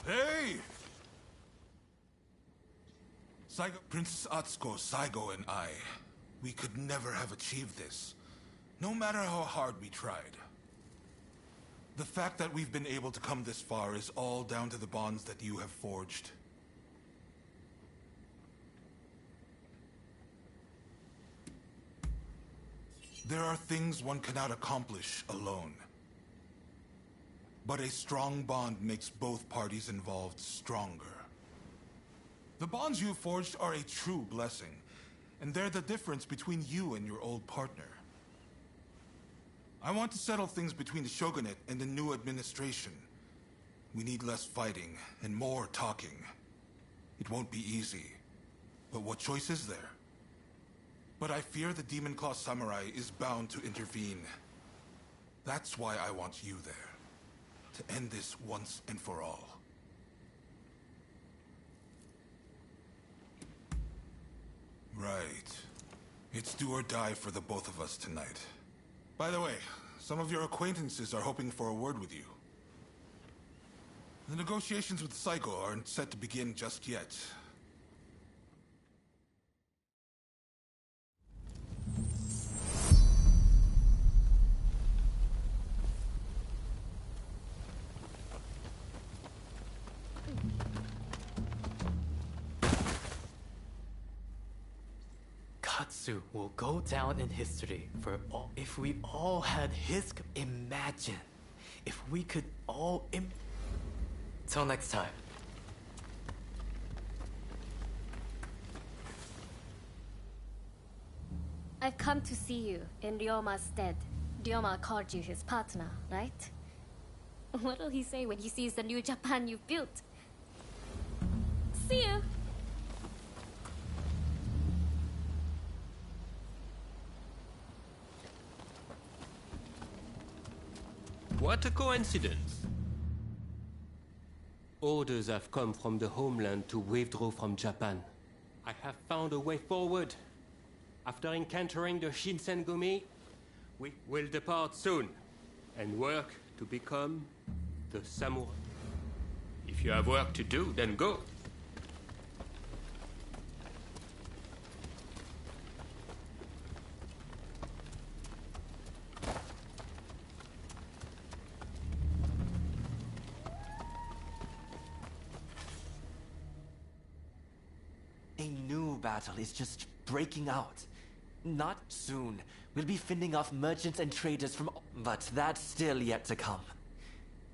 Hey! Princess Atsuko, Saigo, and I, we could never have achieved this, no matter how hard we tried. The fact that we've been able to come this far is all down to the bonds that you have forged. There are things one cannot accomplish alone. But a strong bond makes both parties involved stronger. The bonds you have forged are a true blessing, and they're the difference between you and your old partner. I want to settle things between the Shogunate and the new administration. We need less fighting and more talking. It won't be easy, but what choice is there? But I fear the Demon Claw Samurai is bound to intervene. That's why I want you there, to end this once and for all. Right. It's do or die for the both of us tonight. By the way, some of your acquaintances are hoping for a word with you. The negotiations with Saigo aren't set to begin just yet. Katsu will go down in history for all. If we all had his. Imagine if we could all. Till next time. I've come to see you in Ryoma's stead. Ryoma called you his partner, right? What'll he say when he sees the new Japan you've built? See you! What a coincidence! Orders have come from the homeland to withdraw from Japan. I have found a way forward. After encountering the Shinsengumi, we will depart soon and work to become the samurai. If you have work to do, then go. A new battle is just breaking out. Not soon. We'll be fending off merchants and traders from... But that's still yet to come.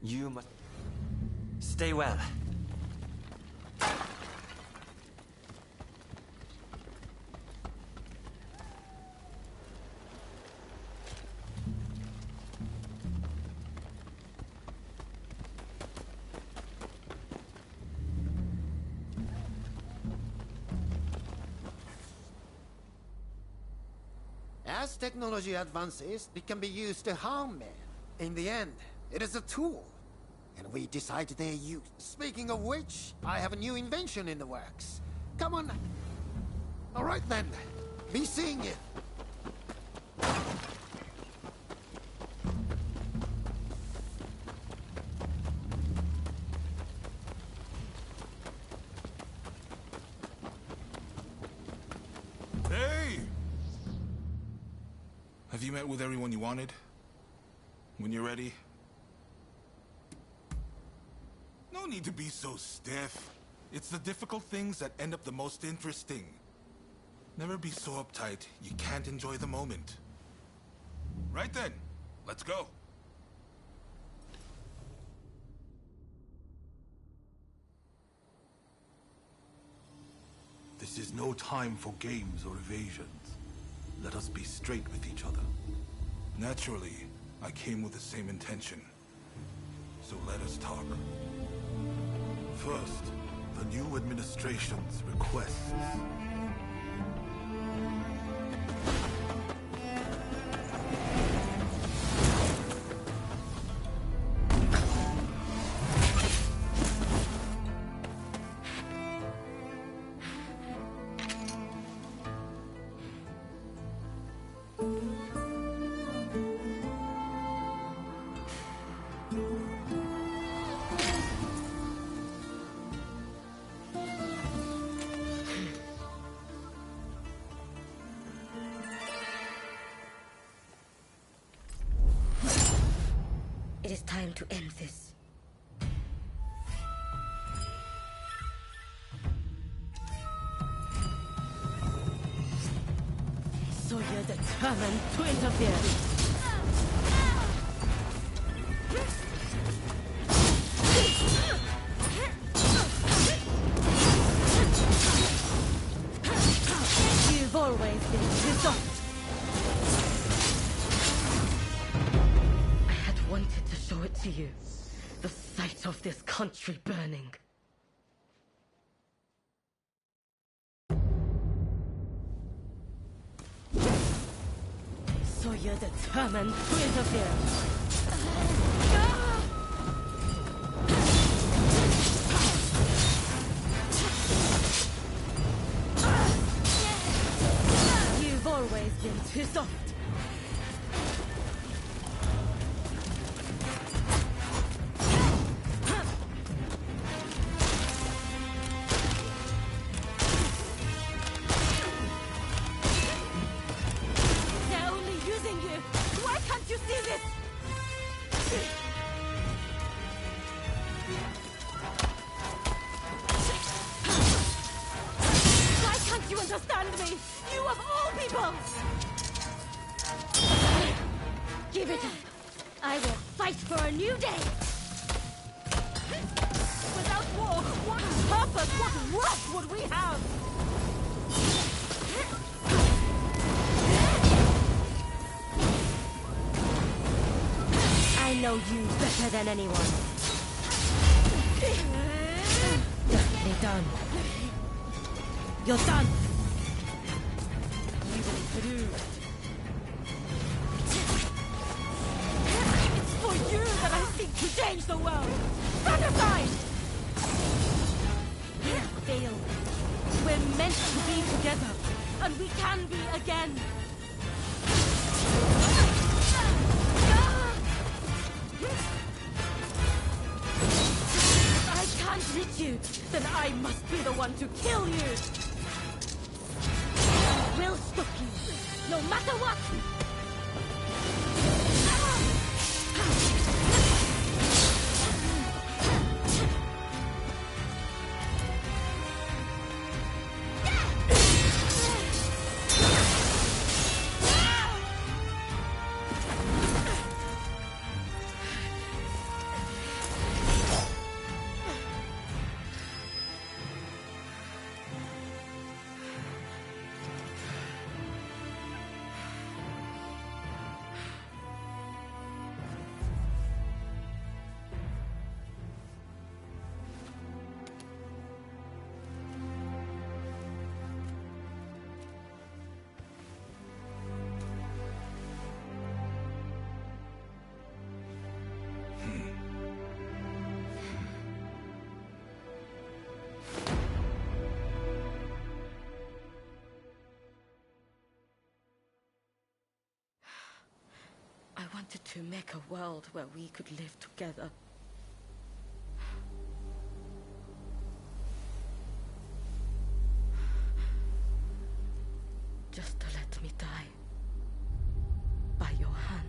You must... Stay well. As technology advances, it can be used to harm men. In the end, it is a tool, and we decide their use. Speaking of which, I have a new invention in the works. Come on. All right then, be seeing you. Have you met with everyone you wanted? When you're ready? No need to be so stiff. It's the difficult things that end up the most interesting. Never be so uptight you can't enjoy the moment. Right then, let's go. This is no time for games or evasions. Let us be straight with each other. Naturally, I came with the same intention. So let us talk. First, the new administration's requests. is time to end this. So you're determined to interfere. You've always been too soft. I had wanted to show it to you. The sight of this country burning. So you're determined to interfere. You've always been too soft. They're only using you. Why can't you see this? Why can't you understand me? You of all people! Give it up. I will fight for a new day. Without war, what purpose, what worth would we have? I know you better than anyone. Definitely done. You're done. You will lose. It's for you that I seek to change the world. Stand aside! We have failed. We're meant to be together, and we can be again. I can't reach you, then I must be the one to kill you. I will stop you, no matter what. I wanted to make a world where we could live together. Just to let me die. By your hand.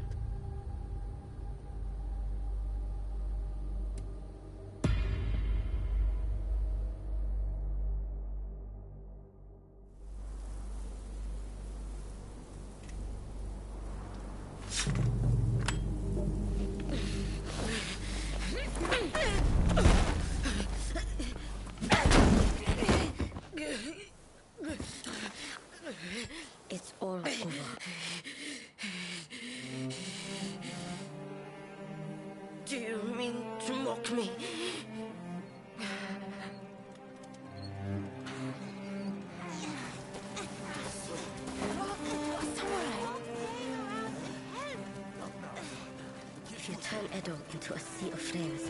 It's all over. Do you mean to mock me? If you turn Edo into a sea of flames,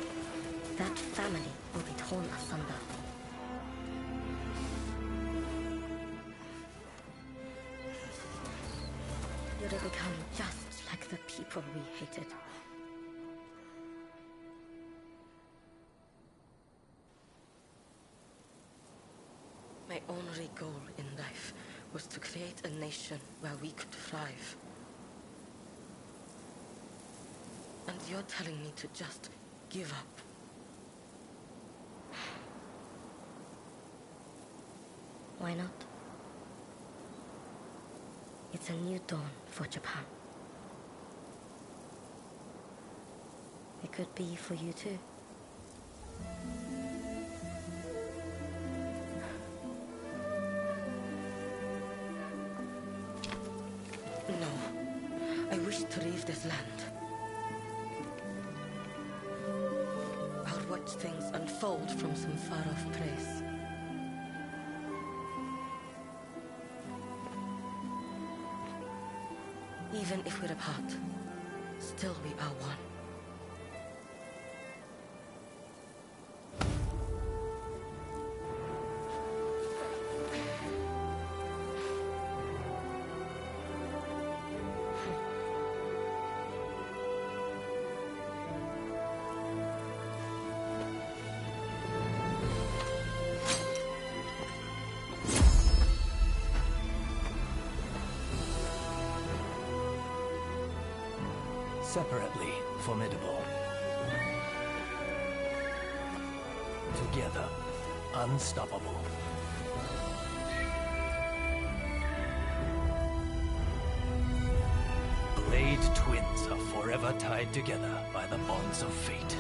that family will be torn asunder. You'll become just like the people we hated. My only goal in life was to create a nation where we could thrive. And You're telling me to just give up. Why not? It's a new dawn for Japan. It could be for you too. No. I wish to leave this land. I'll watch things unfold from some far-off place. Even if we're apart, still we are one. Separately formidable. Together, unstoppable. Blade twins are forever tied together by the bonds of fate.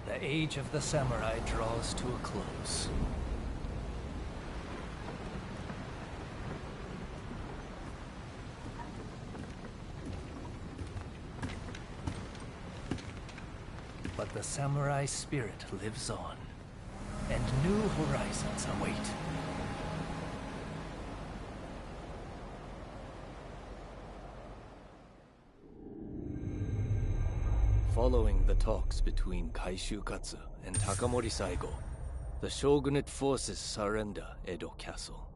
The age of the samurai draws to a close. But the samurai spirit lives on, and new horizons await. Following the talks between Kaishukatsu and Takamori Saigo, the shogunate forces surrender Edo Castle.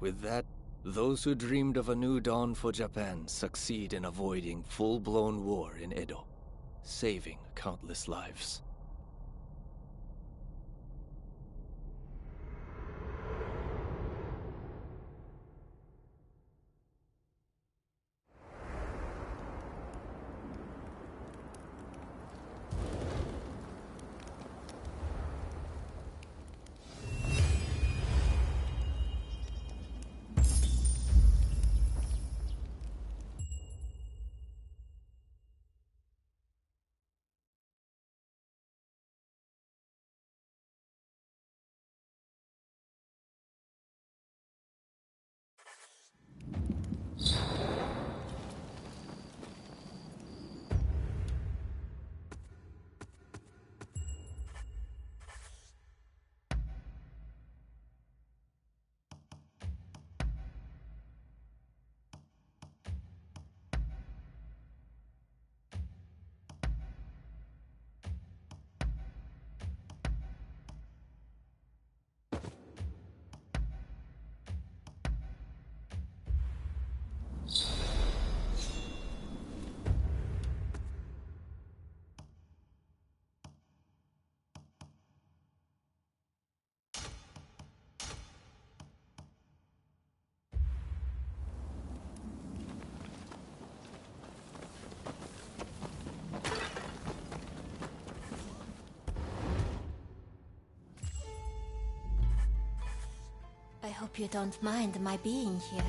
With that, those who dreamed of a new dawn for Japan succeed in avoiding full-blown war in Edo, saving countless lives. I hope you don't mind my being here.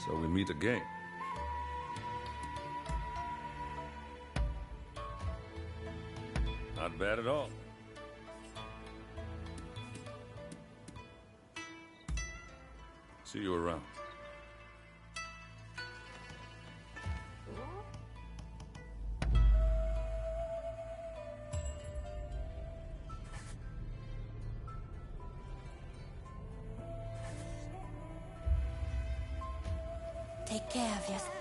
So we meet again. Not bad at all. See you around. Take care of yourself.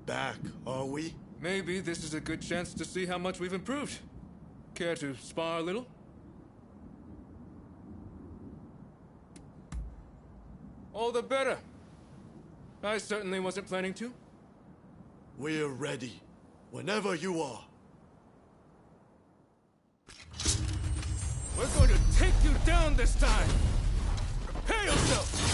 Back, are we? Maybe this is a good chance to see how much we've improved. Care to spar a little? All the better. I certainly wasn't planning to. We're ready. Whenever you are. We're going to take you down this time! Prepare yourself!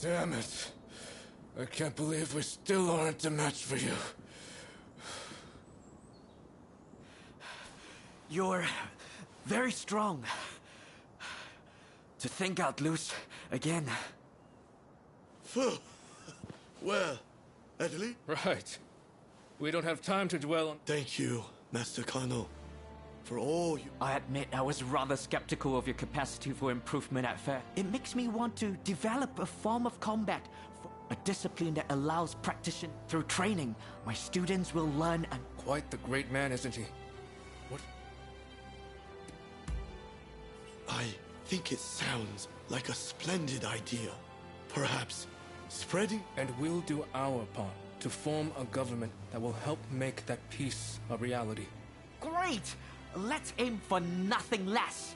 Damn it. I can't believe we still aren't a match for you. You're very strong. To think out loose again. Well, Italy? Right. We don't have time to dwell on... Thank you, Master Kano, for all you... I admit I was rather skeptical of your capacity for improvement at first. It makes me want to develop a form of combat, a discipline that allows practitioner. Through training, my students will learn and... Quite the great man, isn't he? What? I think it sounds like a splendid idea. Perhaps spreading... And we'll do our part to form a government that will help make that peace a reality. Great! Let's aim for nothing less!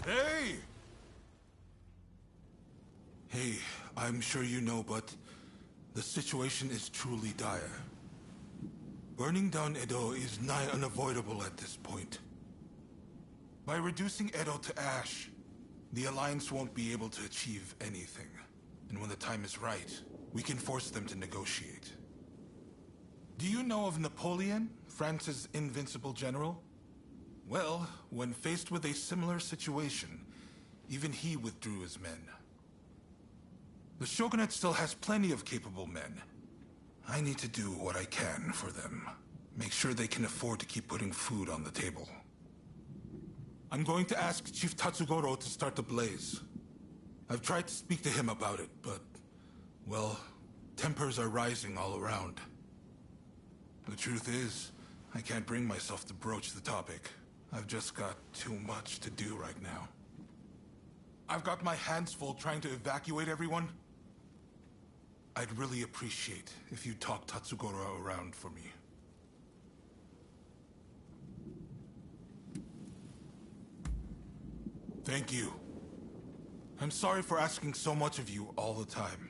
Hey! Hey, I'm sure you know, but the situation is truly dire. Burning down Edo is nigh unavoidable at this point. By reducing Edo to ash, the Alliance won't be able to achieve anything. And when the time is right, we can force them to negotiate. Do you know of Napoleon, France's invincible general? Well, when faced with a similar situation, even he withdrew his men. The Shogunate still has plenty of capable men. I need to do what I can for them. Make sure they can afford to keep putting food on the table. I'm going to ask Chief Tatsugoro to start the blaze. I've tried to speak to him about it, but, well, tempers are rising all around. The truth is, I can't bring myself to broach the topic. I've just got too much to do right now. I've got my hands full trying to evacuate everyone. I'd really appreciate if you talk Tatsugoro around for me. Thank you. I'm sorry for asking so much of you all the time.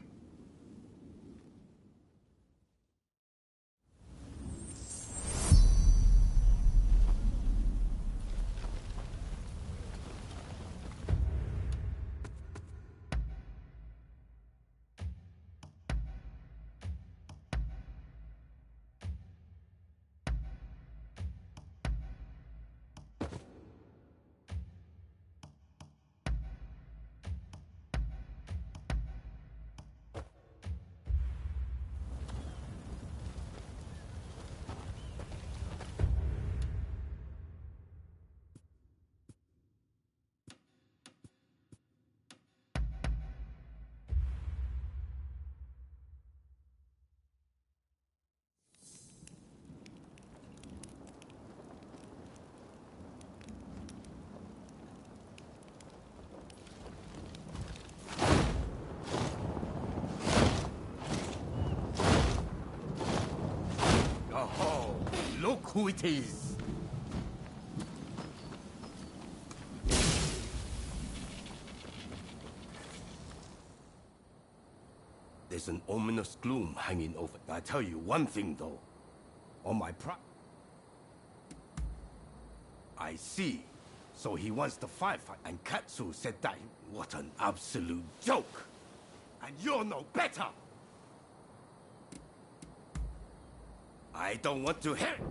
who it is. There's an ominous gloom hanging over. I tell you one thing, though. On my I see. So he wants to firefight. And Katsu said that. What an absolute joke. And you're no better. I don't want to hear it.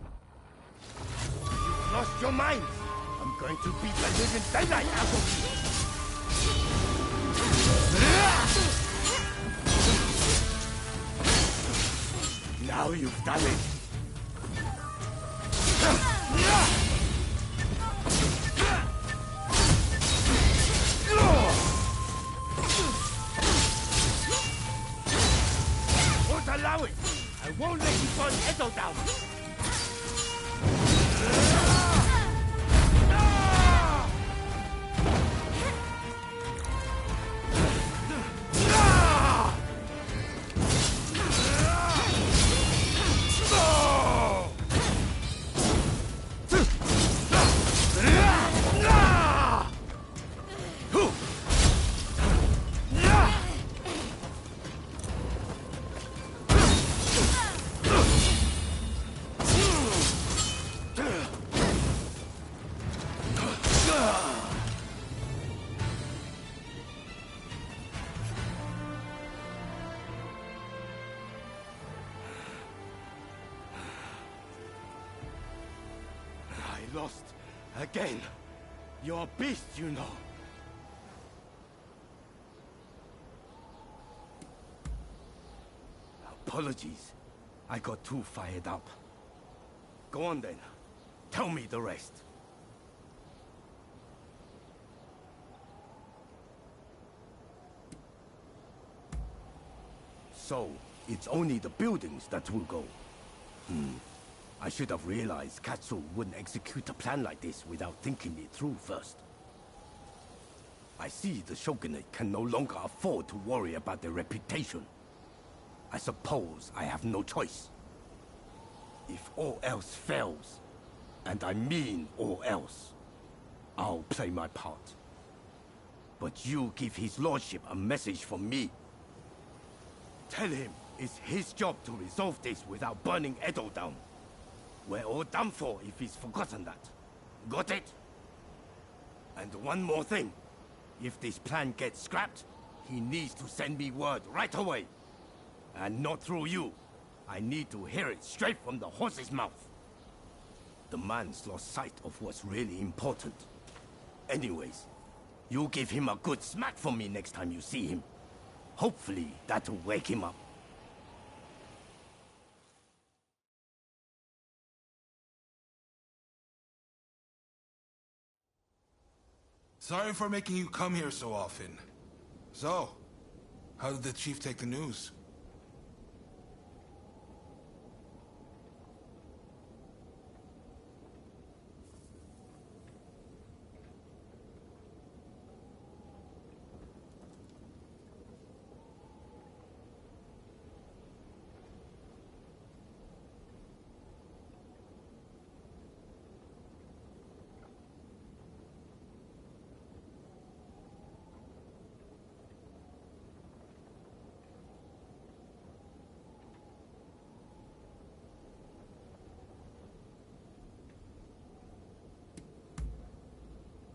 You've lost your mind. I'm going to beat the living daylight out of you. Now you've done it. Won't allow it. I won't let you burn Edo down. Lost again. You're a beast, you know. Apologies. I got too fired up. Go on then. Tell me the rest. So, it's only the buildings that will go. I should have realized Katsu wouldn't execute a plan like this without thinking it through first. I see the Shogunate can no longer afford to worry about their reputation. I suppose I have no choice. If all else fails, and I mean all else, I'll play my part. But you give his lordship a message from me. Tell him it's his job to resolve this without burning Edo down. We're all done for if he's forgotten that. Got it? And one more thing. If this plan gets scrapped, he needs to send me word right away. And not through you. I need to hear it straight from the horse's mouth. The man's lost sight of what's really important. Anyways, you give him a good smack from me next time you see him. Hopefully, that'll wake him up. Sorry for making you come here so often. So, how did the chief take the news?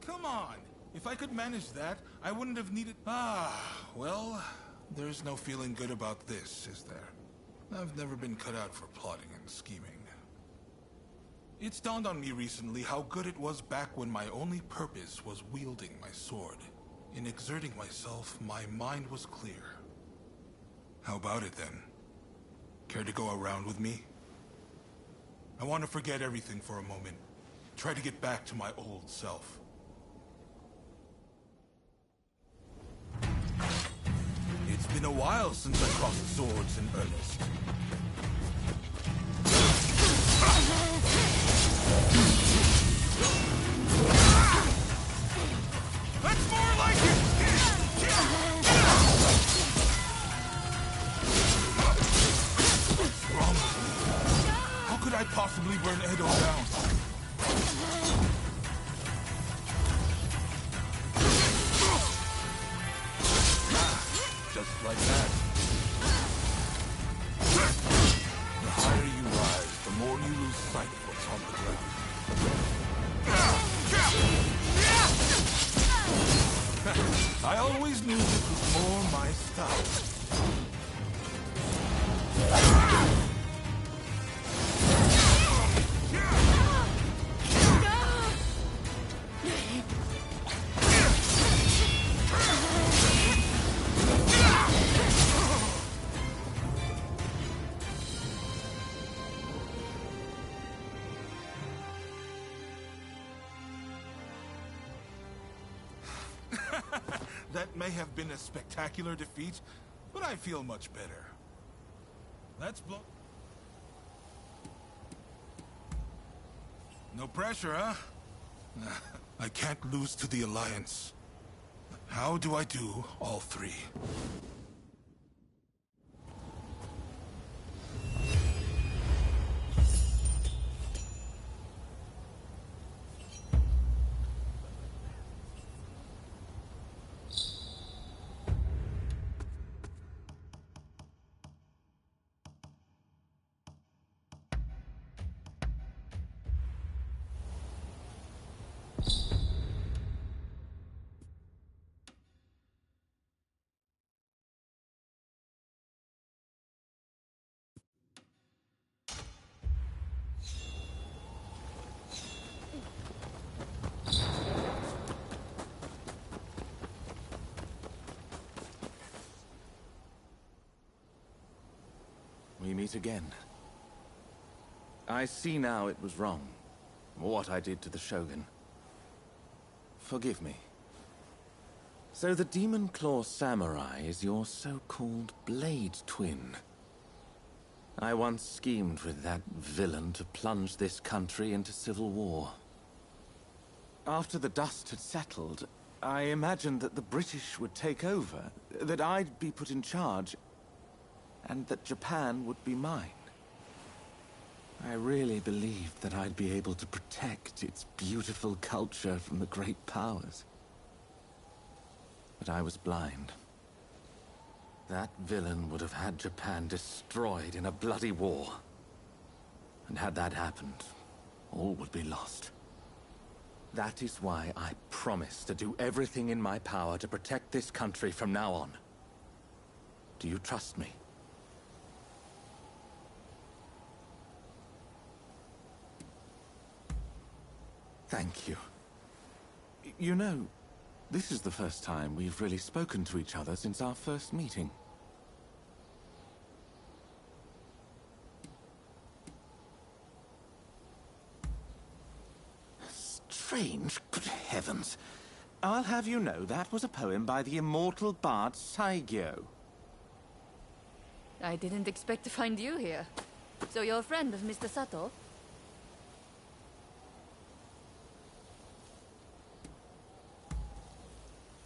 Come on! If I could manage that, I wouldn't have needed... well, there's no feeling good about this, is there? I've never been cut out for plotting and scheming. It's dawned on me recently how good it was back when my only purpose was wielding my sword. In exerting myself, my mind was clear. How about it then? Care to go around with me? I want to forget everything for a moment. Try to get back to my old self. It's been a while since I crossed swords in earnest. That's more like it! What's wrong with me? How could I possibly burn Edo down? like that. The higher you rise, the more you lose sight of what's on the ground. I always knew this was more my style. That may have been a spectacular defeat, but I feel much better. Let's blow... No pressure, huh? I can't lose to the Alliance. How do I do all three? We meet again. I see now it was wrong, what I did to the Shogun. Forgive me. So the Demon Claw Samurai is your so-called blade twin. I once schemed with that villain to plunge this country into civil war. After the dust had settled, I imagined that the British would take over, that I'd be put in charge, and that Japan would be mine. I really believed that I'd be able to protect its beautiful culture from the great powers. But I was blind. That villain would have had Japan destroyed in a bloody war. And had that happened, all would be lost. That is why I promise to do everything in my power to protect this country from now on. Do you trust me? Thank you. You know, this is the first time we've really spoken to each other since our first meeting. Strange, good heavens. I'll have you know that was a poem by the immortal bard Saigyo. I didn't expect to find you here. So you're a friend of Mr. Sato?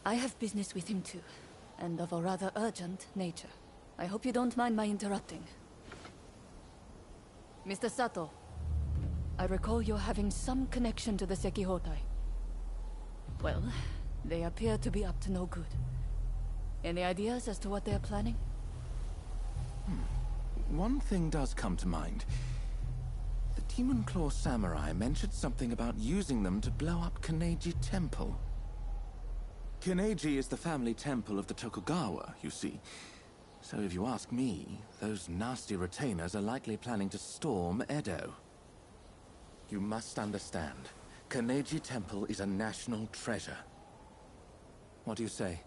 I have business with him too, and of a rather urgent nature. I hope you don't mind my interrupting. Mr. Sato, I recall you're having some connection to the Sekihotai. Well, they appear to be up to no good. Any ideas as to what they're planning? One thing does come to mind. The Demon Claw Samurai mentioned something about using them to blow up Kaneji Temple. Kaneji is the family temple of the Tokugawa, you see. So if you ask me, those nasty retainers are likely planning to storm Edo. You must understand, Kaneji Temple is a national treasure. What do you say?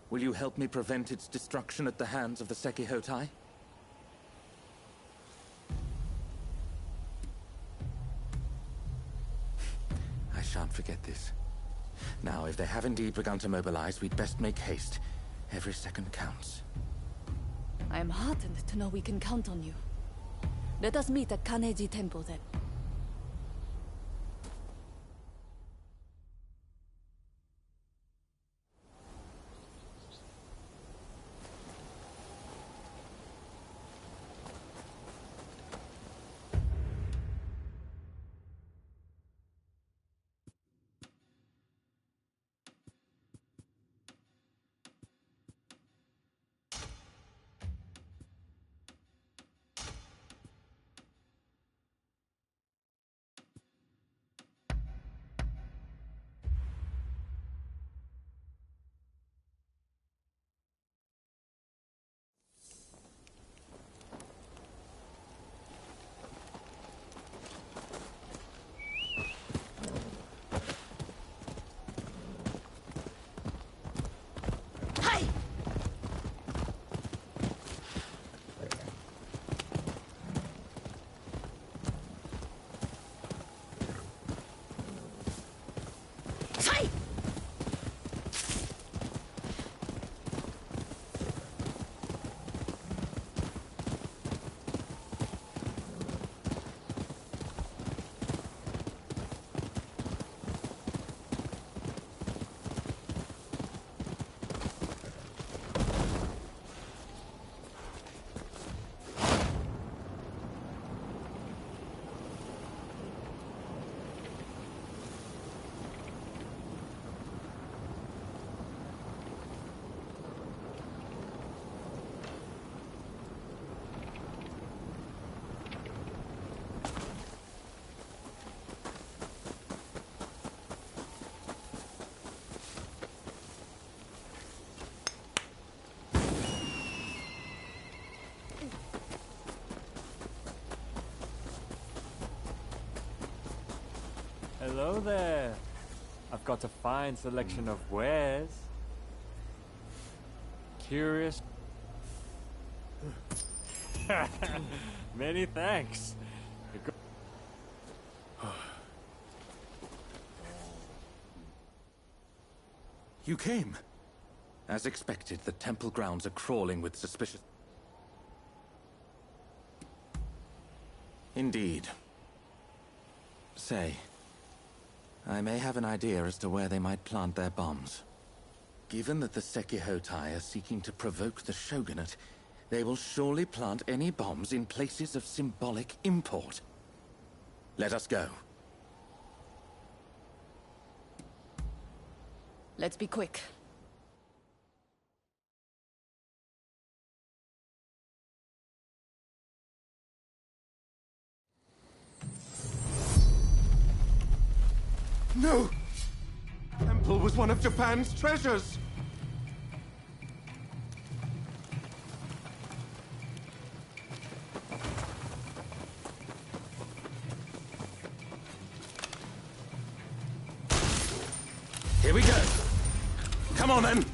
Will you help me prevent its destruction at the hands of the Sekihotai? I shan't forget this. Now, if they have indeed begun to mobilize, we'd best make haste. Every second counts. I am heartened to know we can count on you. Let us meet at Kaneji Temple then. Hello there. I've got a fine selection of wares. Curious? Many thanks. You came. As expected, the temple grounds are crawling with suspicious... Indeed. Say, I may have an idea as to where they might plant their bombs. Given that the Sekihotai are seeking to provoke the shogunate, they will surely plant any bombs in places of symbolic import. Let us go. Let's be quick. No! Temple was one of Japan's treasures! Here we go. Come on, then.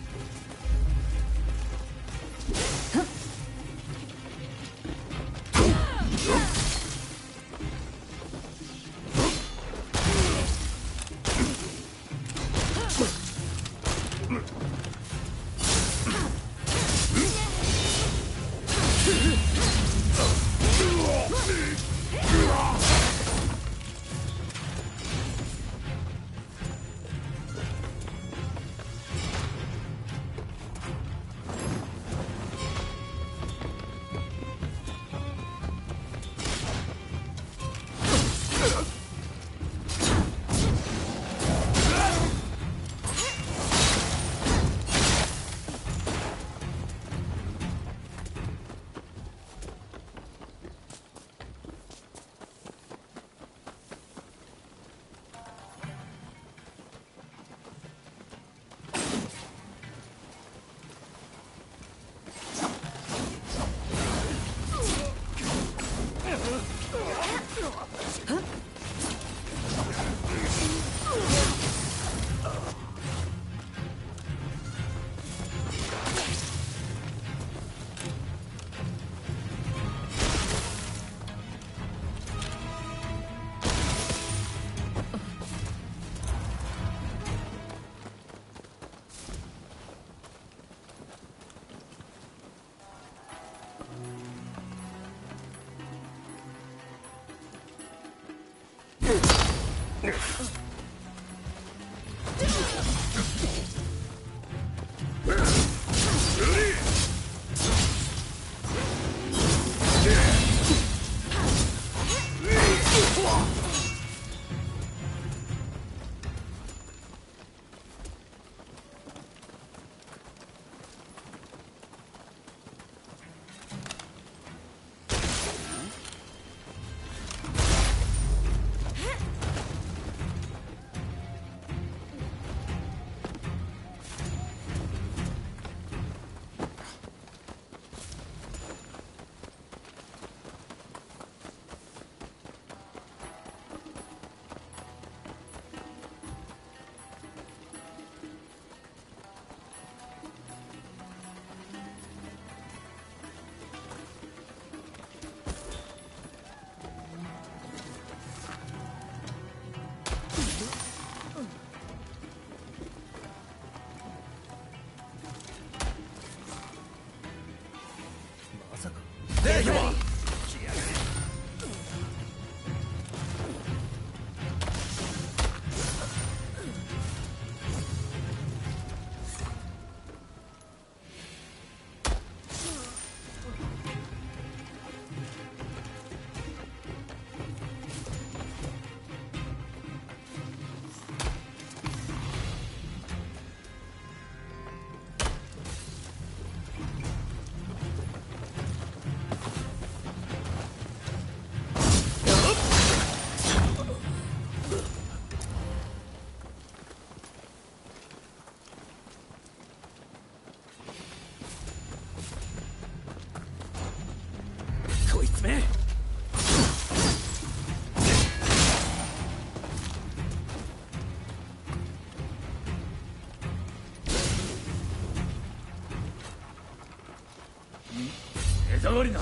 下がりな。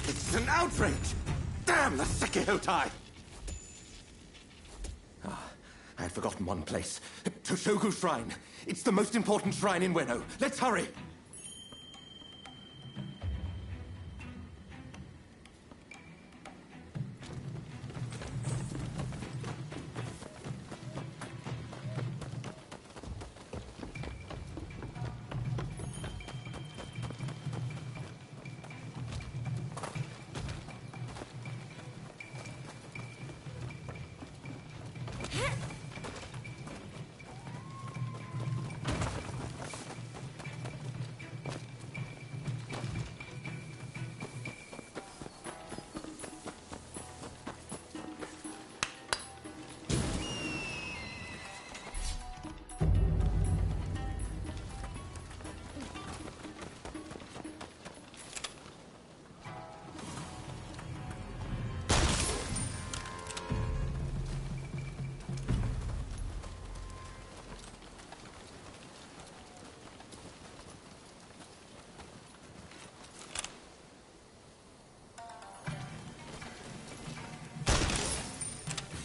It's an outrage! Damn the Sekihotai! I had forgotten one place. Toshogu Shrine. It's the most important shrine in Ueno. Let's hurry!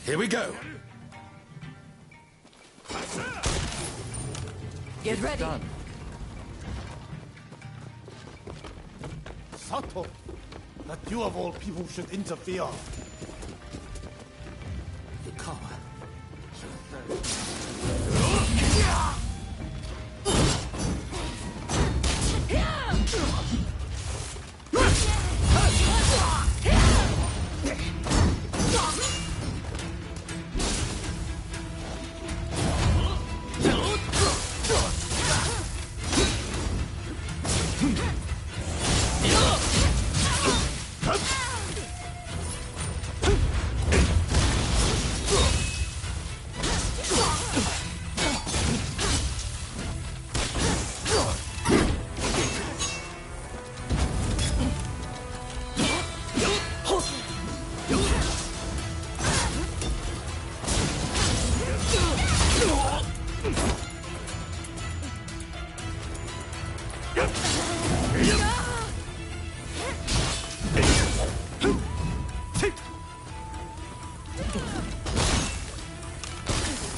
Here we go. Get ready. Done. Sato, that you of all people should interfere.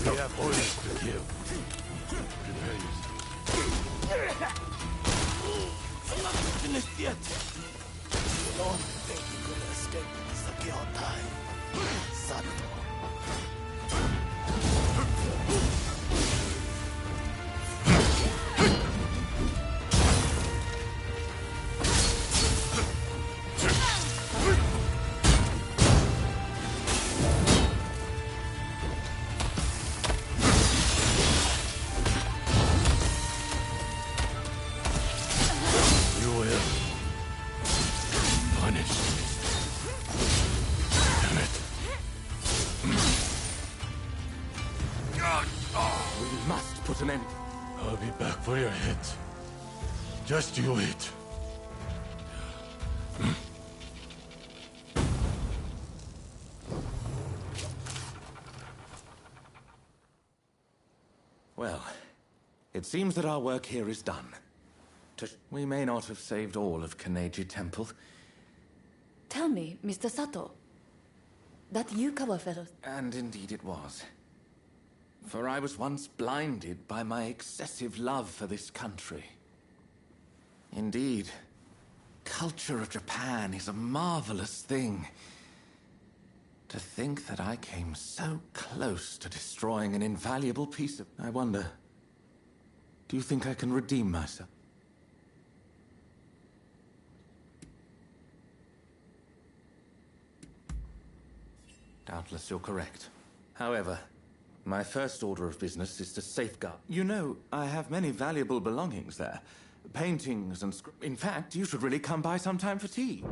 We have orders to give. Prepare yourself. I'm not finished yet. Don't think you could escape Sekihotai, Sato. I'll be back for your head. Just you wait. Well, it seems that our work here is done. We may not have saved all of Kaneji Temple. Tell me, Mr. Sato, that Yukawa fellow... And indeed it was. For I was once blinded by my excessive love for this country. Indeed, culture of Japan is a marvelous thing. To think that I came so close to destroying an invaluable piece of... I wonder, do you think I can redeem myself? Doubtless you're correct. However, my first order of business is to safeguard. You know, I have many valuable belongings there. Paintings and in fact, you should really come by sometime for tea.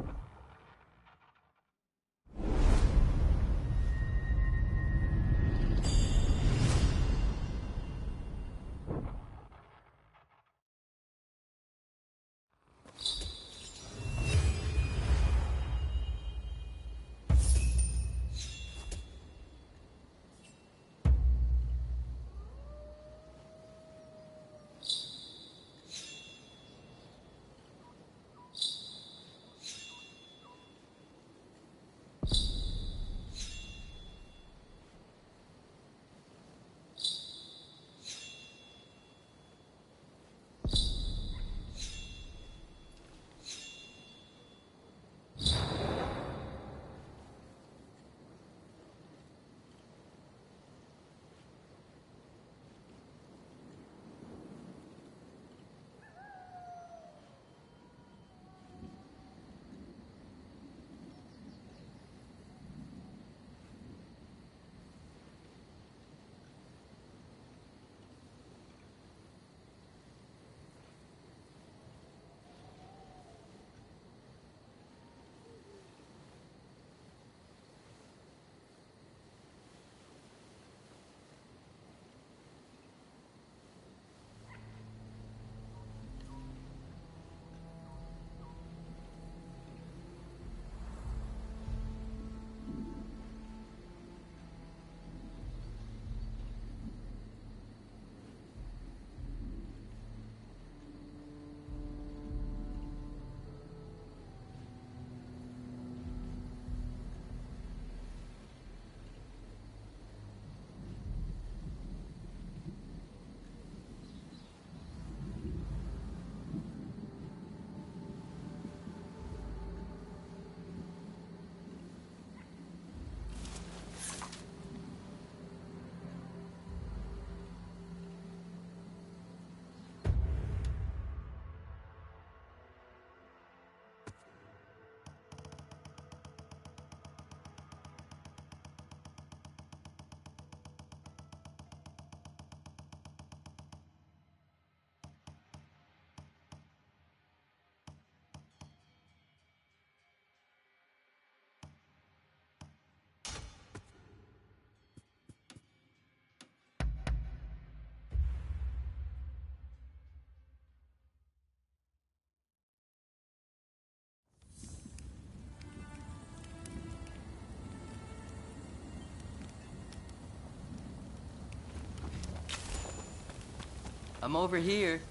I'm over here.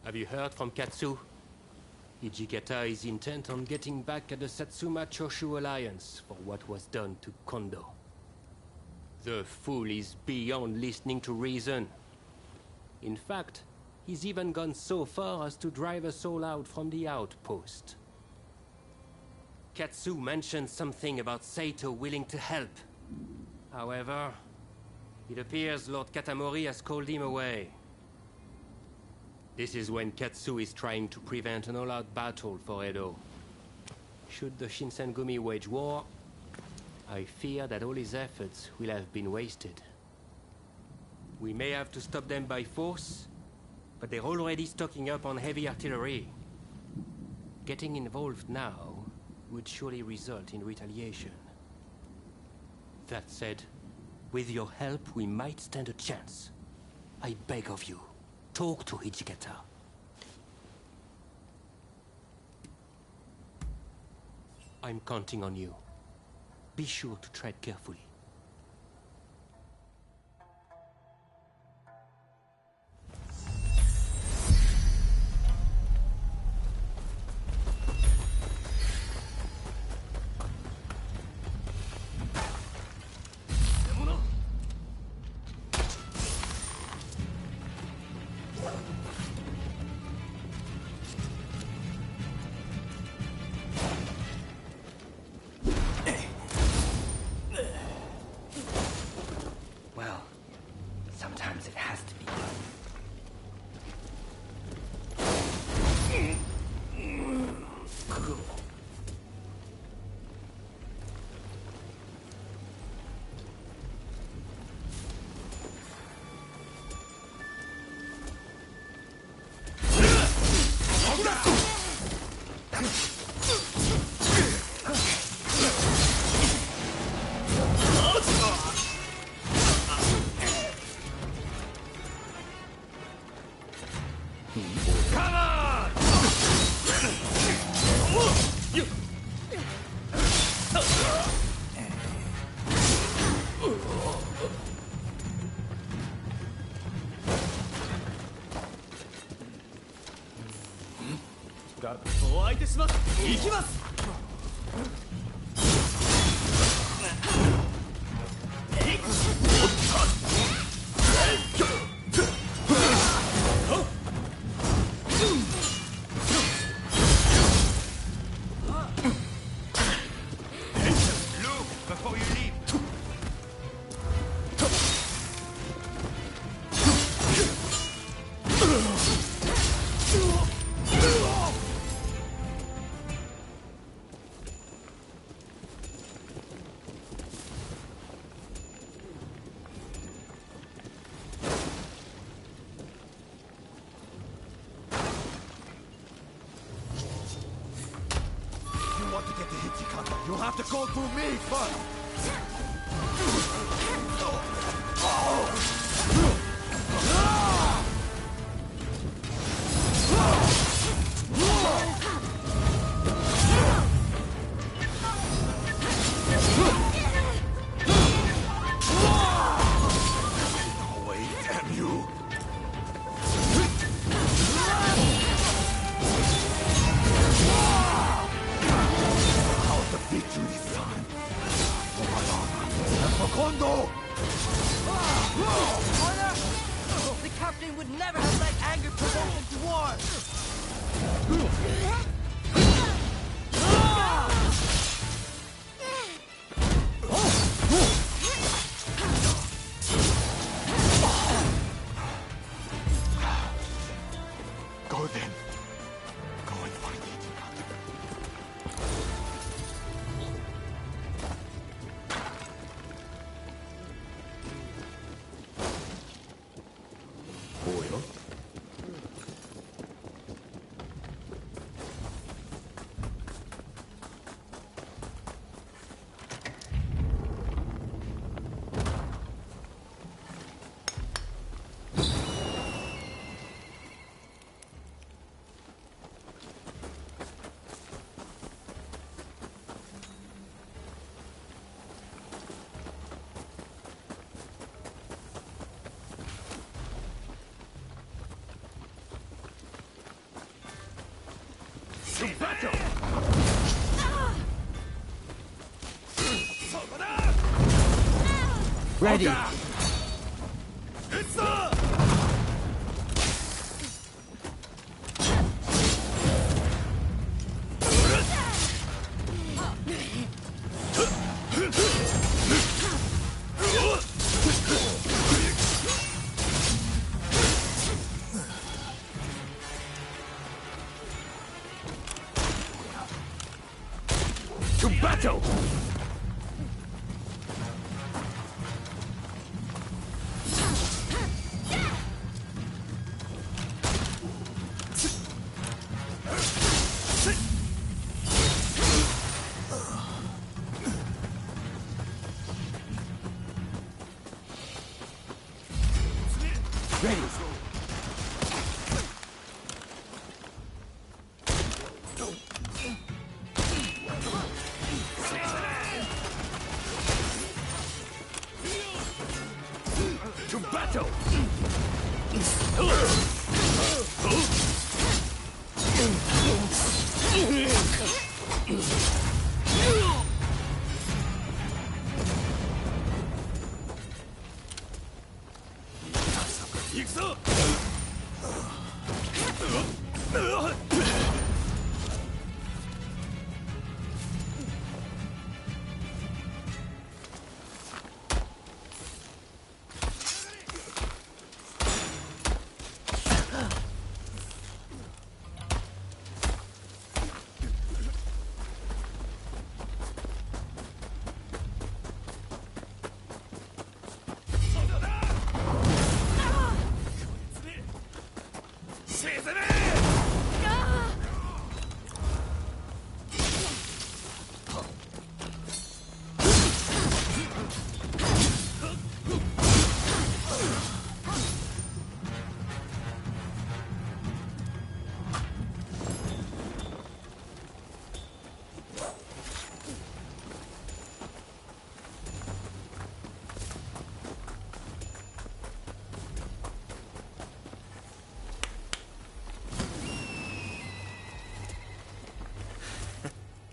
Have you heard from Katsu? Hijikata is intent on getting back at the Satsuma Choshu Alliance for what was done to Kondo. The fool is beyond listening to reason. In fact, he's even gone so far as to drive us all out from the outpost. Katsu mentioned something about Saito willing to help. However, it appears Lord Katamori has called him away. This is when Katsu is trying to prevent an all-out battle for Edo. Should the Shinsengumi wage war, I fear that all his efforts will have been wasted. We may have to stop them by force, but they're already stocking up on heavy artillery. Getting involved now would surely result in retaliation. That said, with your help, we might stand a chance. I beg of you, talk to Hijikata. I'm counting on you. Be sure to tread carefully. You'll have to go through me first! battle! Ready! To battle! Ready! To battle!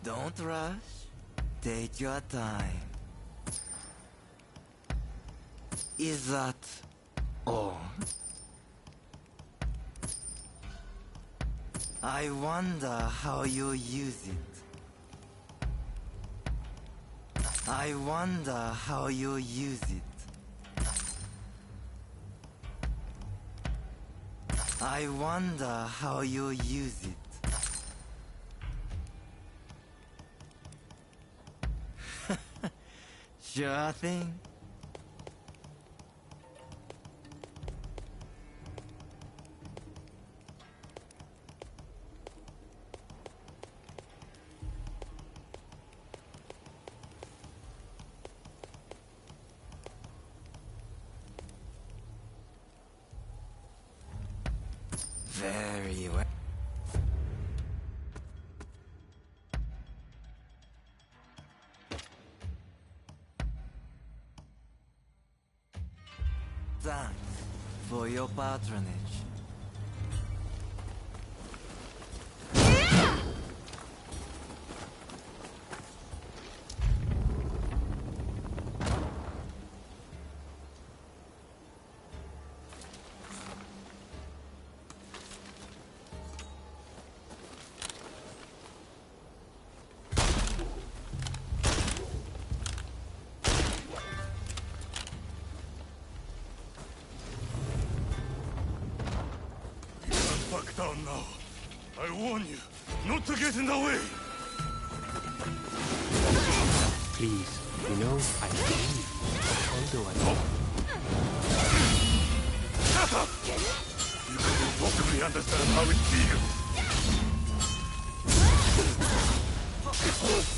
Don't rush. Take your time. Is that all? I wonder how you use it. I wonder how you use it. I wonder how you use it. Sure thing. Very well. Thanks for your patronage. Back down now. I warn you, not to get in the way. Please, you know, I believe. Although I... Shut up! You couldn't possibly understand how it feels.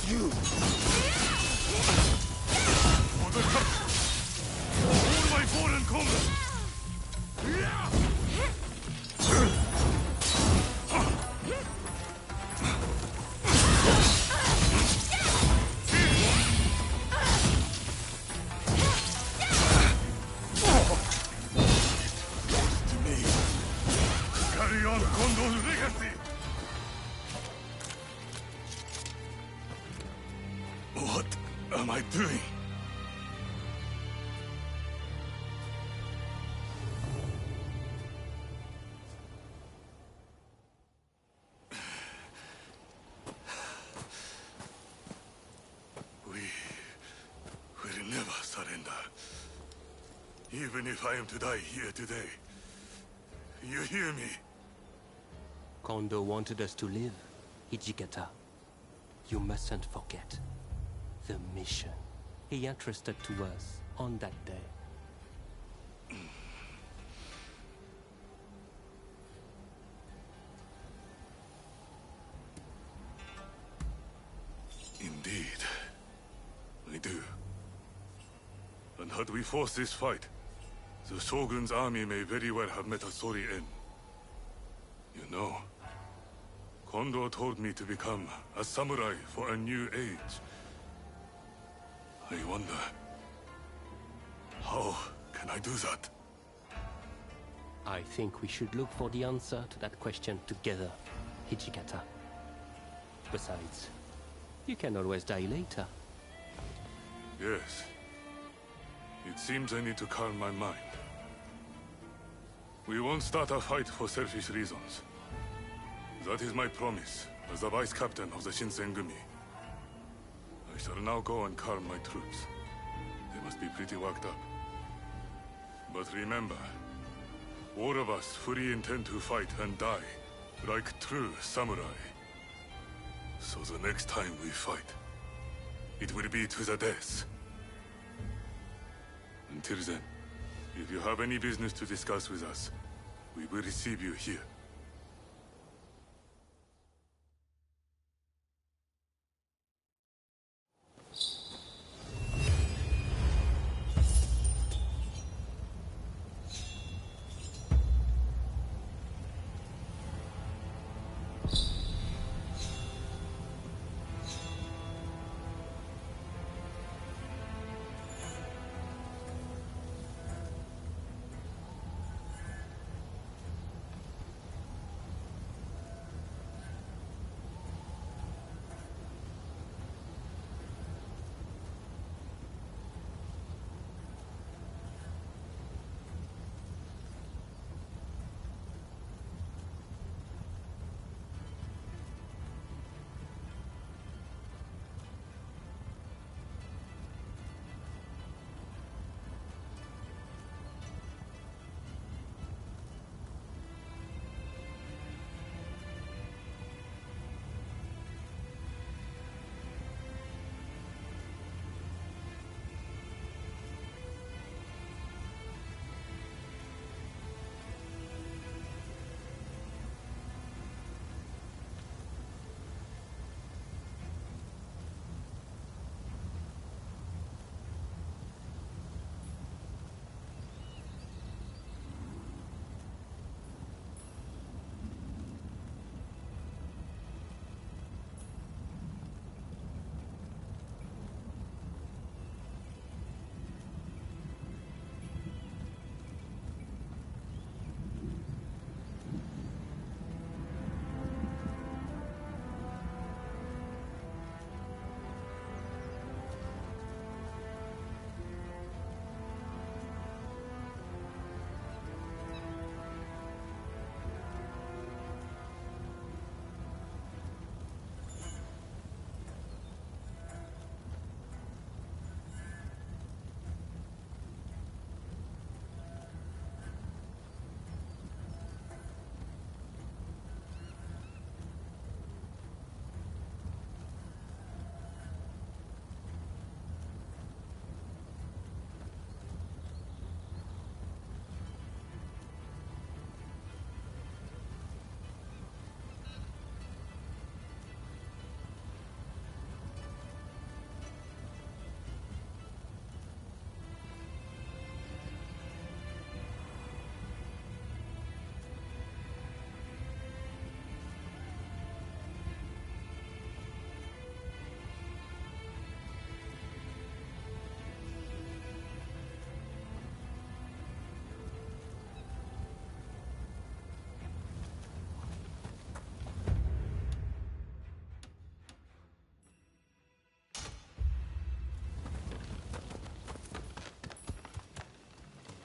You! For the cup! All my foreign comrades! Carry on Kondo's legacy! am I doing? We will never surrender. Even if I am to die here today. You hear me? Kondo wanted us to live, Hijikata. You mustn't forget the mission he entrusted to us on that day. Indeed, I do. And had we forced this fight, the Shogun's army may very well have met a sorry end. You know, Kondo told me to become a samurai for a new age. I wonder, how can I do that? I think we should look for the answer to that question together, Hijikata. Besides, you can always die later. Yes. It seems I need to calm my mind. We won't start a fight for selfish reasons. That is my promise as the vice captain of the Shinsengumi. I shall now go and calm my troops. They must be pretty worked up. But remember, all of us fully intend to fight and die, like true samurai. So the next time we fight, it will be to the death. Until then, if you have any business to discuss with us, we will receive you here.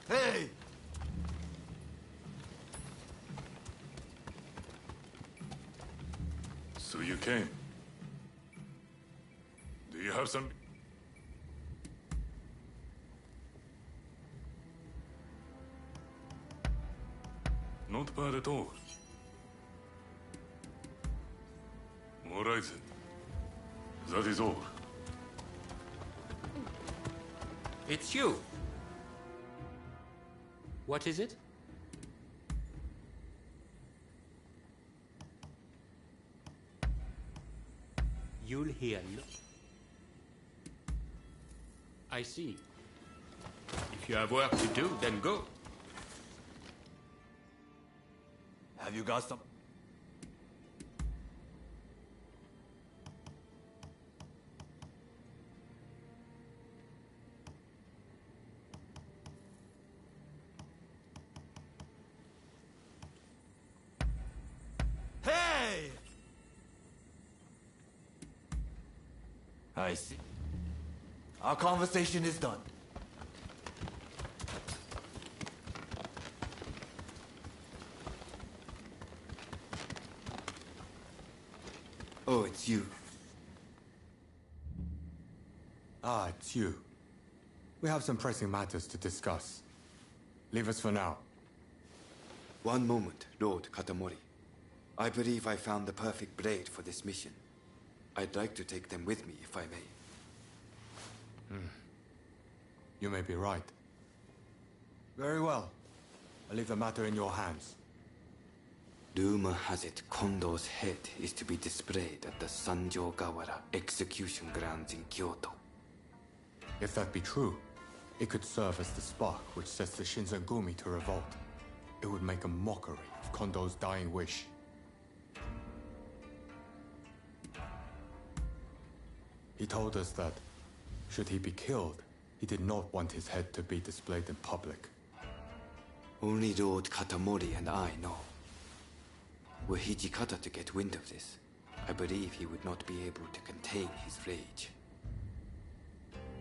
Hey! So you came. Do you have some... Not bad at all. All right then. That is all. It's you. What is it? You'll hear no. I see. If you have work to do, then go. Have you got some... Hey! I see. Our conversation is done. Oh, it's you. Ah, it's you. We have some pressing matters to discuss. Leave us for now. One moment, Lord Katamori. I believe I found the perfect blade for this mission. I'd like to take them with me, if I may. You may be right. Very well. I leave the matter in your hands. Rumor has it Kondo's head is to be displayed at the Sanjo-gawara execution grounds in Kyoto. If that be true, it could serve as the spark which sets the Shinsengumi to revolt. It would make a mockery of Kondo's dying wish. He told us that, should he be killed, he did not want his head to be displayed in public. Only Lord Katamori and I know. Were Hijikata to get wind of this, I believe he would not be able to contain his rage.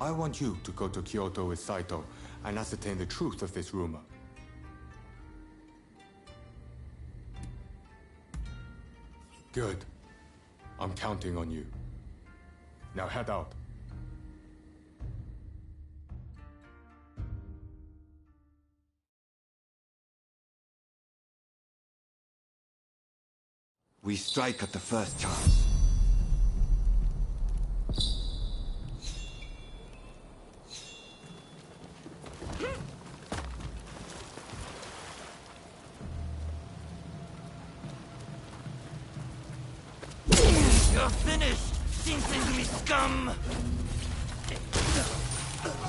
I want you to go to Kyoto with Saito and ascertain the truth of this rumor. Good. I'm counting on you. Now head out. We strike at the first chance. You're finished, Shinsengumi scum!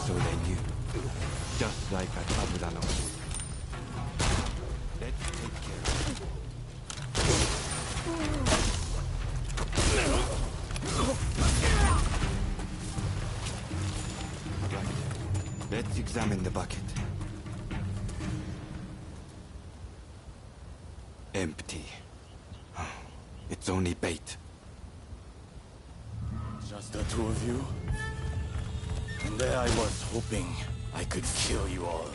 So they knew. Just like at Abudano. Let's take care of it. Right. Let's examine the bucket. Empty. It's only bait. Just the two of you? And there I was hoping I could kill you all.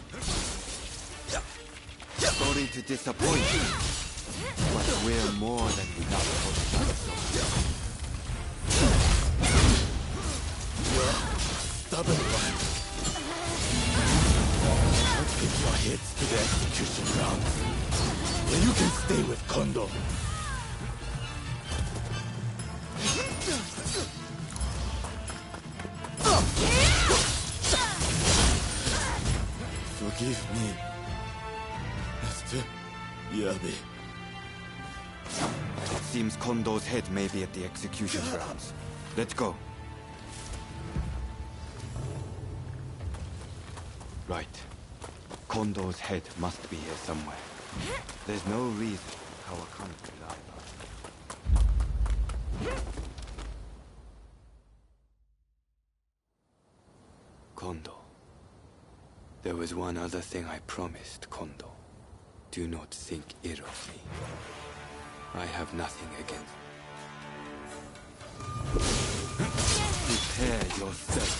Sorry to disappoint you, but we're more than enough for the dinosaurs. You're stubborn one. I'll take your heads to the execution grounds, where you can stay with Kondo. Forgive me, Mr. Yabe. It seems Kondo's head may be at the execution grounds. Let's go. Right. Kondo's head must be here somewhere. There's no reason Kawakami could lie about it. Kondo. There was one other thing I promised, Kondo. Do not think ill of me. I have nothing against... Prepare yourself.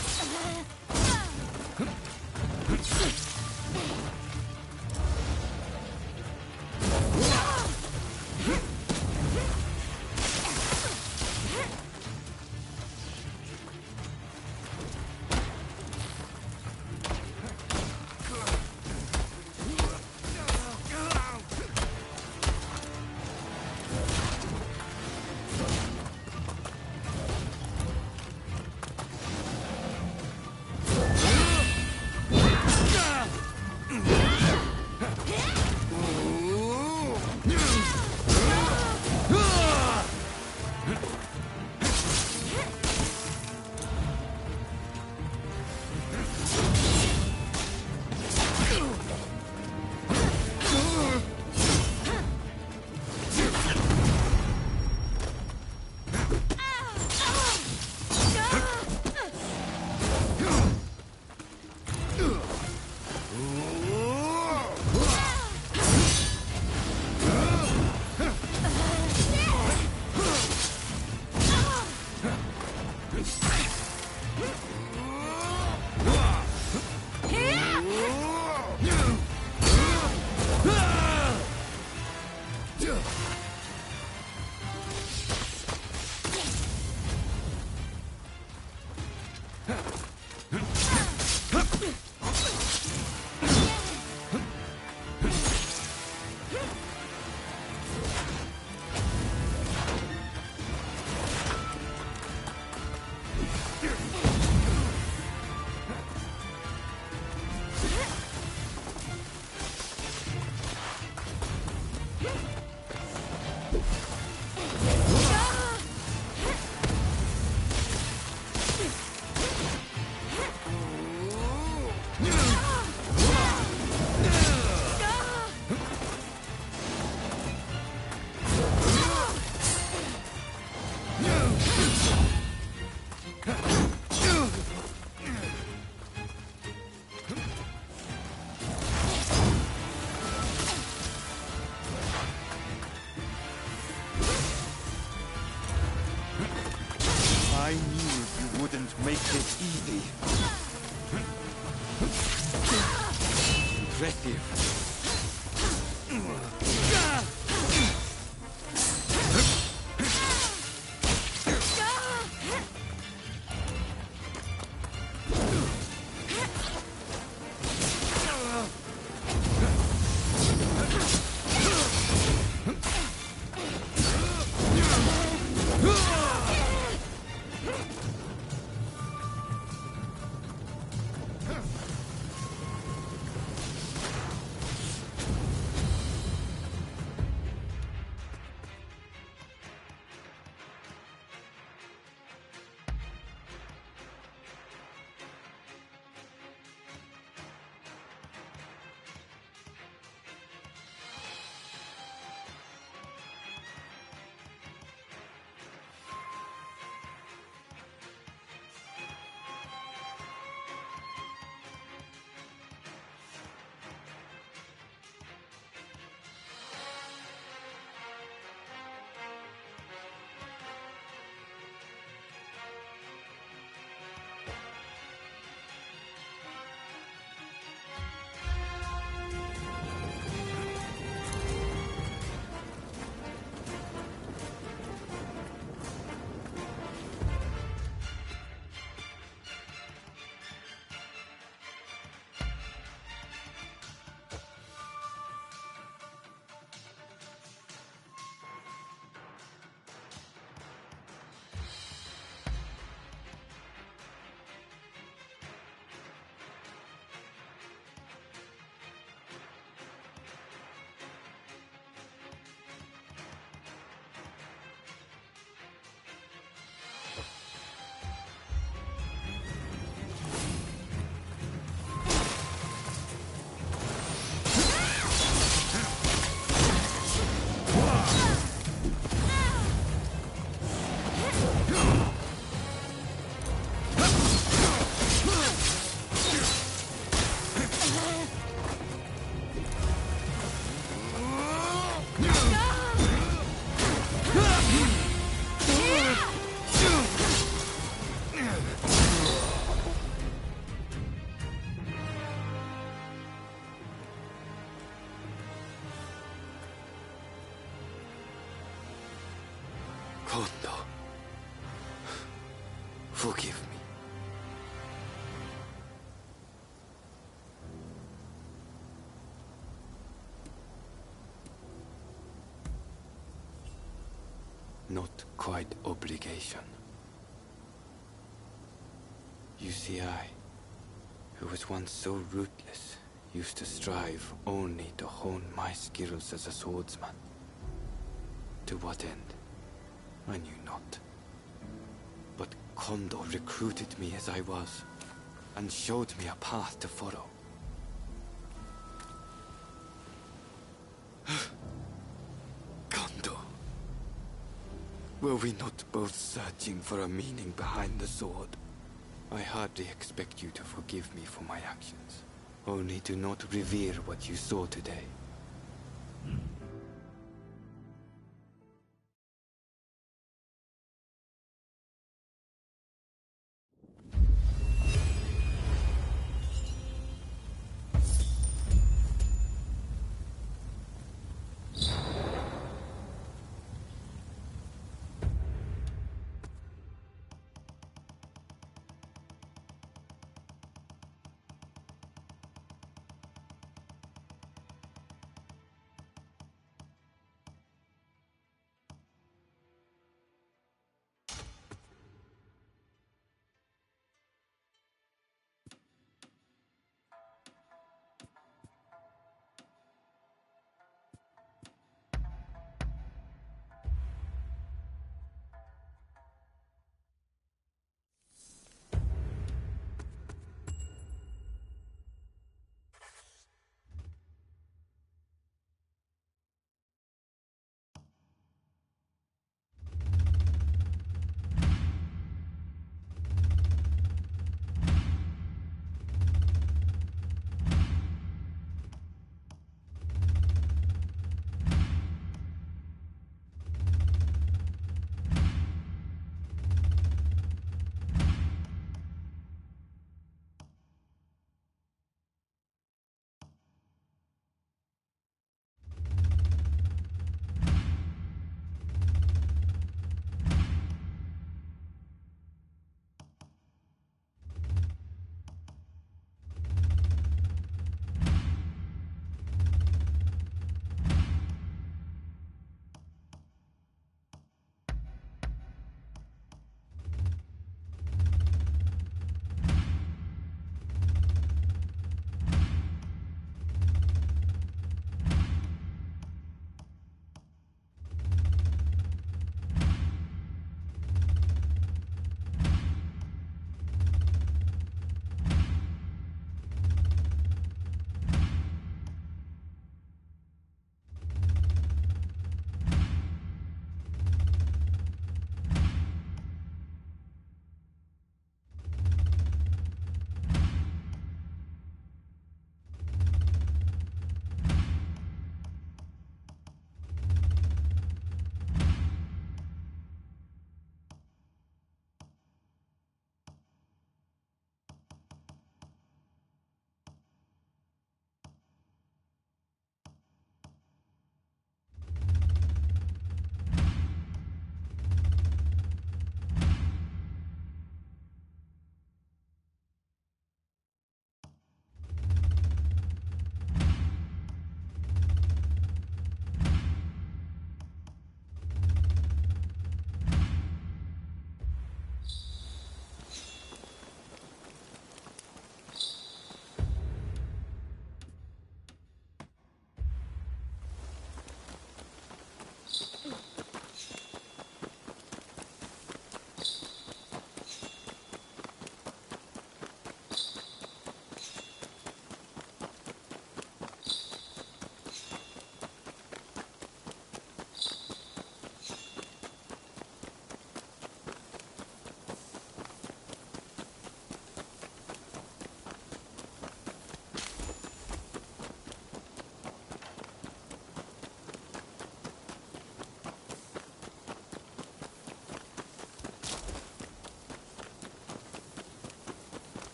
won't make this easy. Impressive. Kondo, forgive me. Not quite obligation. You see, I, who was once so ruthless, used to strive only to hone my skills as a swordsman. To what end? I knew not. But Kondo recruited me as I was, and showed me a path to follow. Kondo, were we not both searching for a meaning behind the sword? I hardly expect you to forgive me for my actions. Only do not revere what you saw today.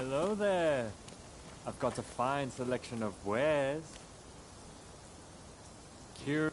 Hello there. I've got a fine selection of wares. Cure.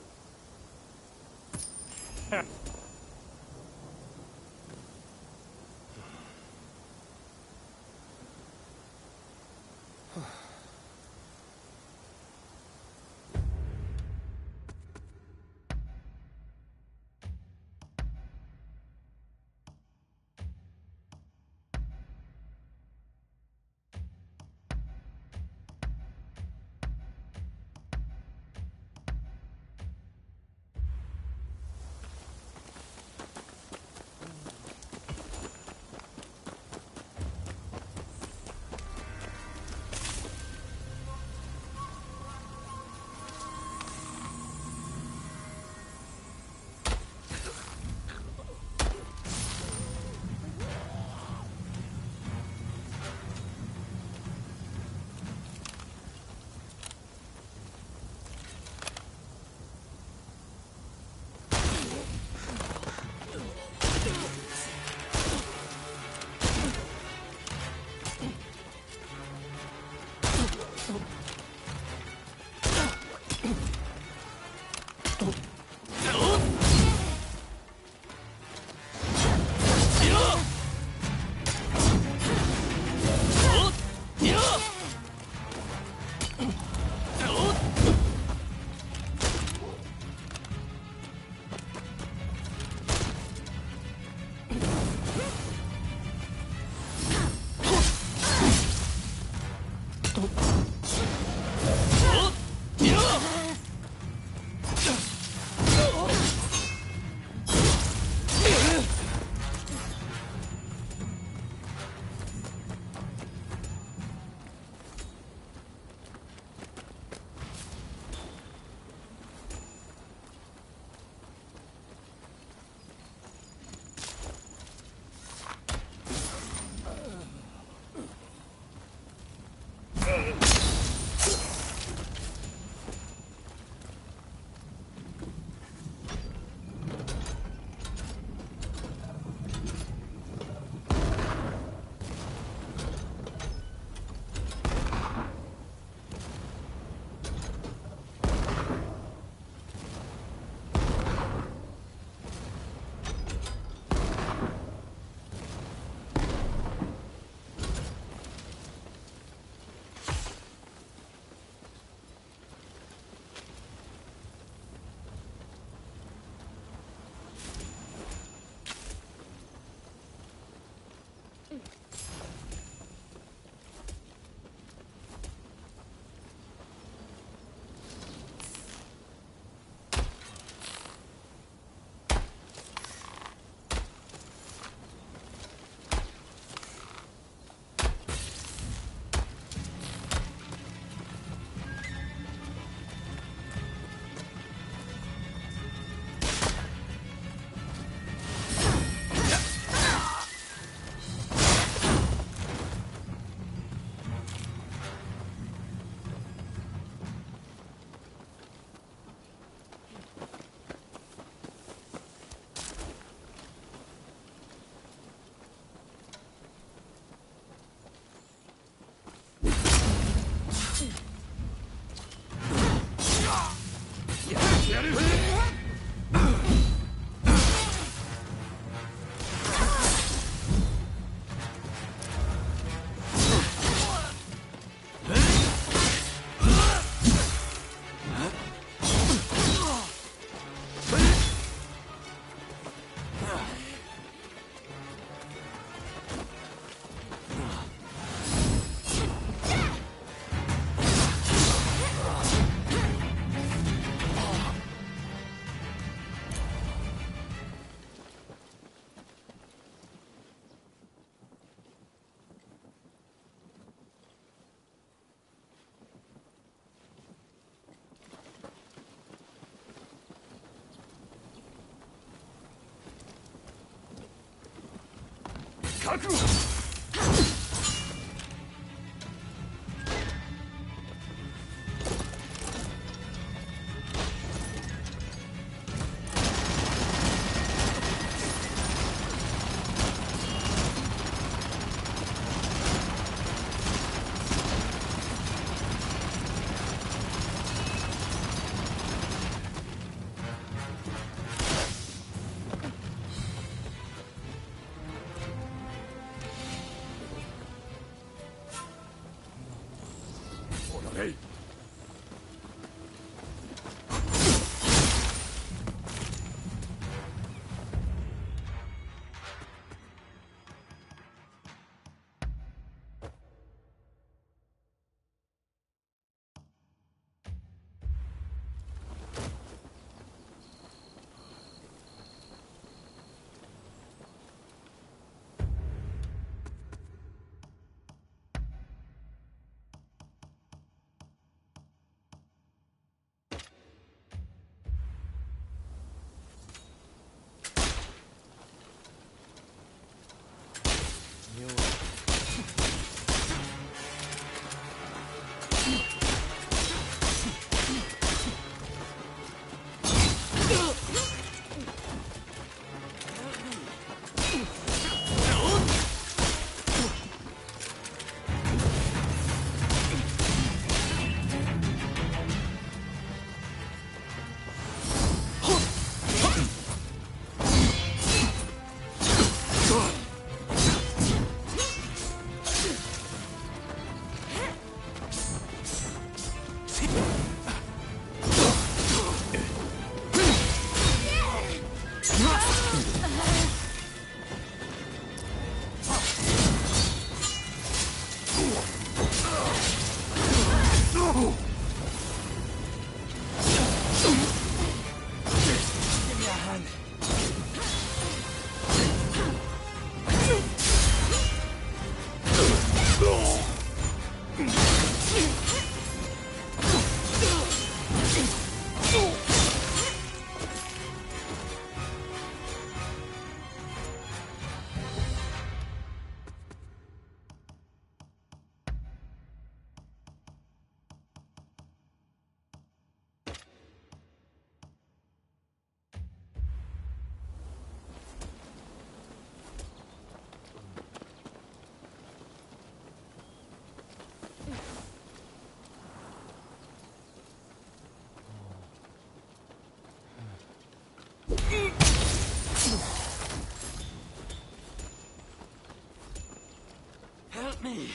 Help me!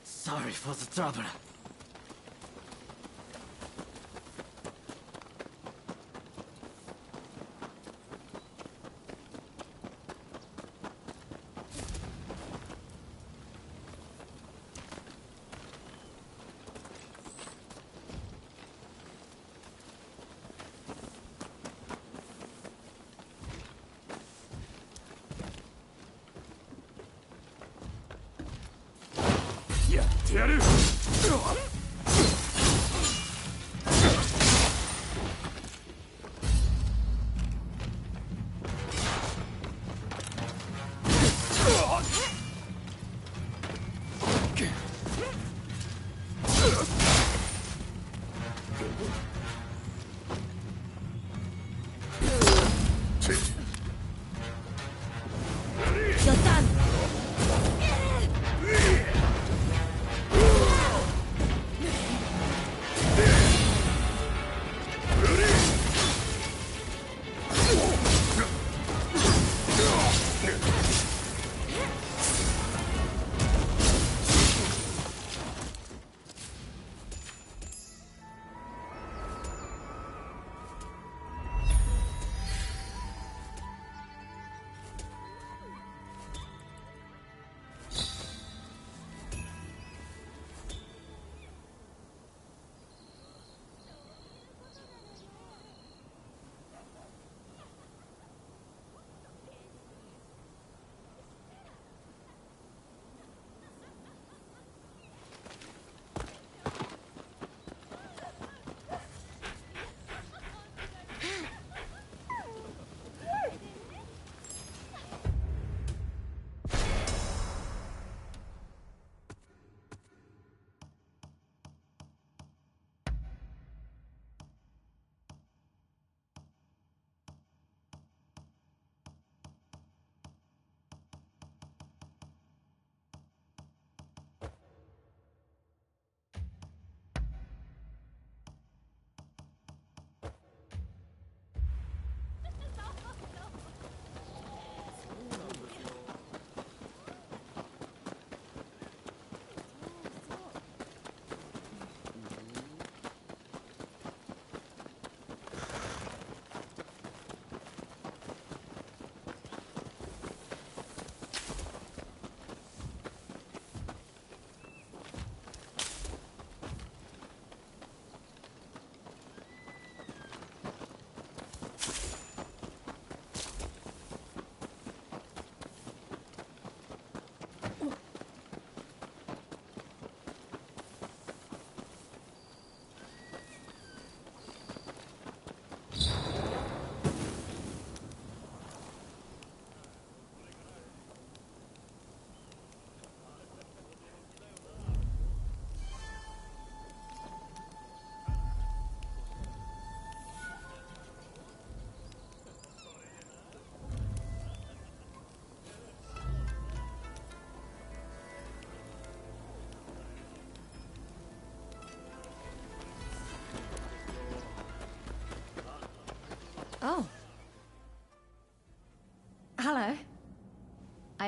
Sorry for the trouble. You're done.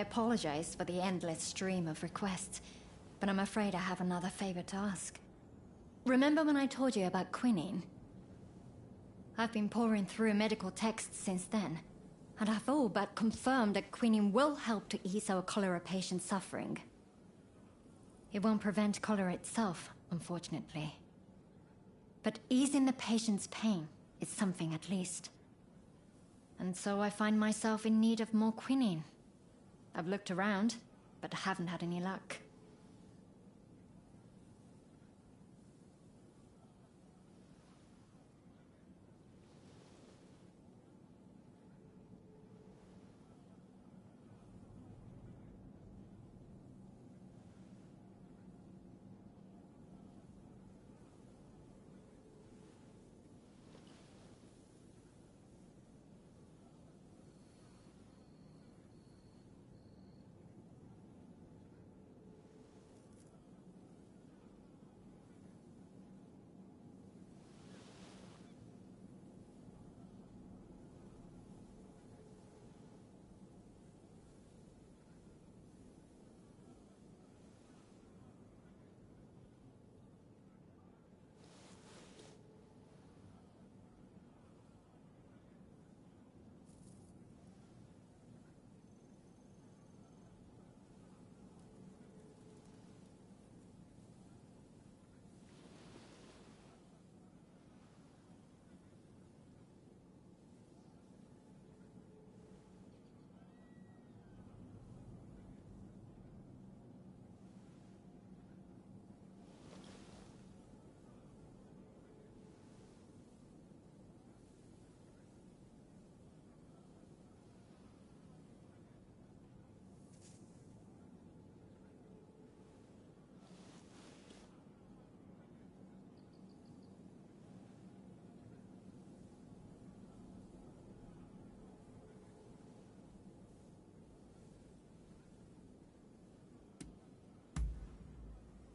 apologize for the endless stream of requests, but I'm afraid I have another favor to ask. Remember when I told you about quinine? I've been pouring through medical texts since then, and I've all but confirmed that quinine will help to ease our cholera patient's suffering. It won't prevent cholera itself, unfortunately. But easing the patient's pain is something at least. And so I find myself in need of more quinine. I've looked around, but haven't had any luck.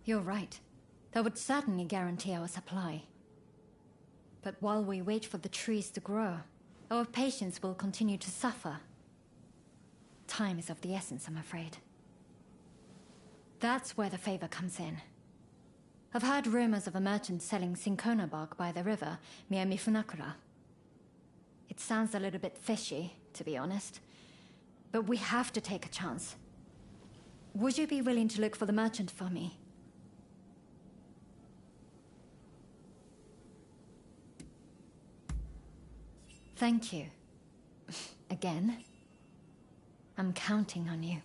You're right. That would certainly guarantee our supply. But while we wait for the trees to grow, our patients will continue to suffer. Time is of the essence, I'm afraid. That's where the favor comes in. I've heard rumors of a merchant selling cinchona bark by the river near Mifunakura. It sounds a little bit fishy, to be honest. But we have to take a chance. Would you be willing to look for the merchant for me? Thank you. Again. I'm counting on you.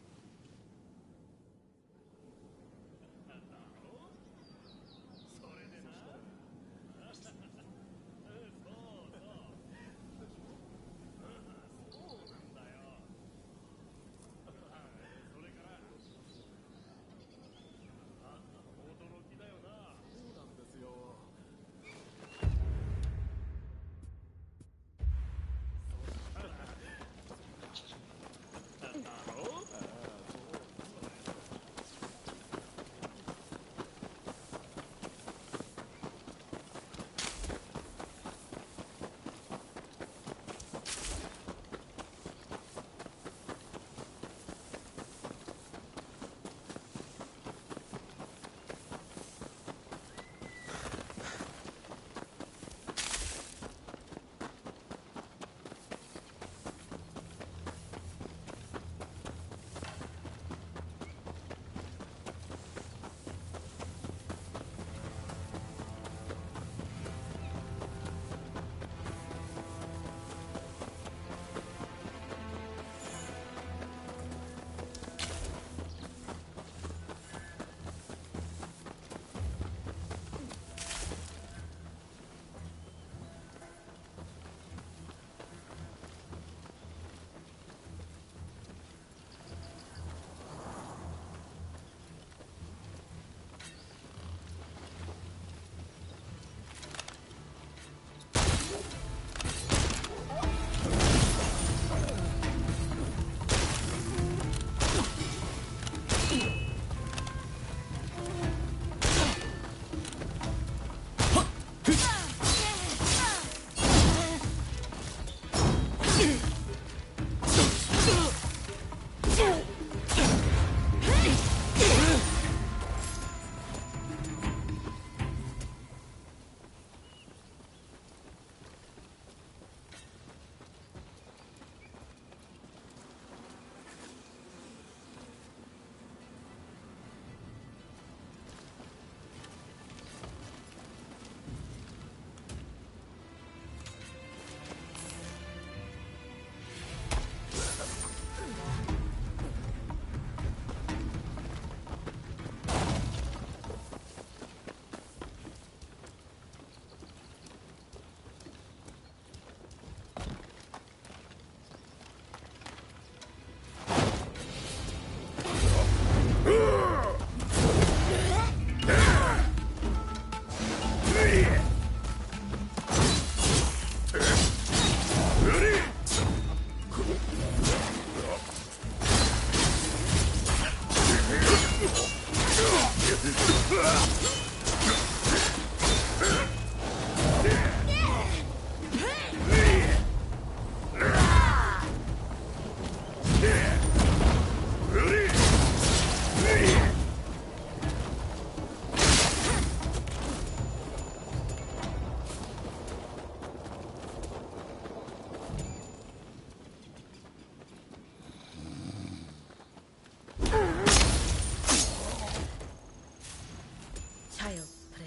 Child's play.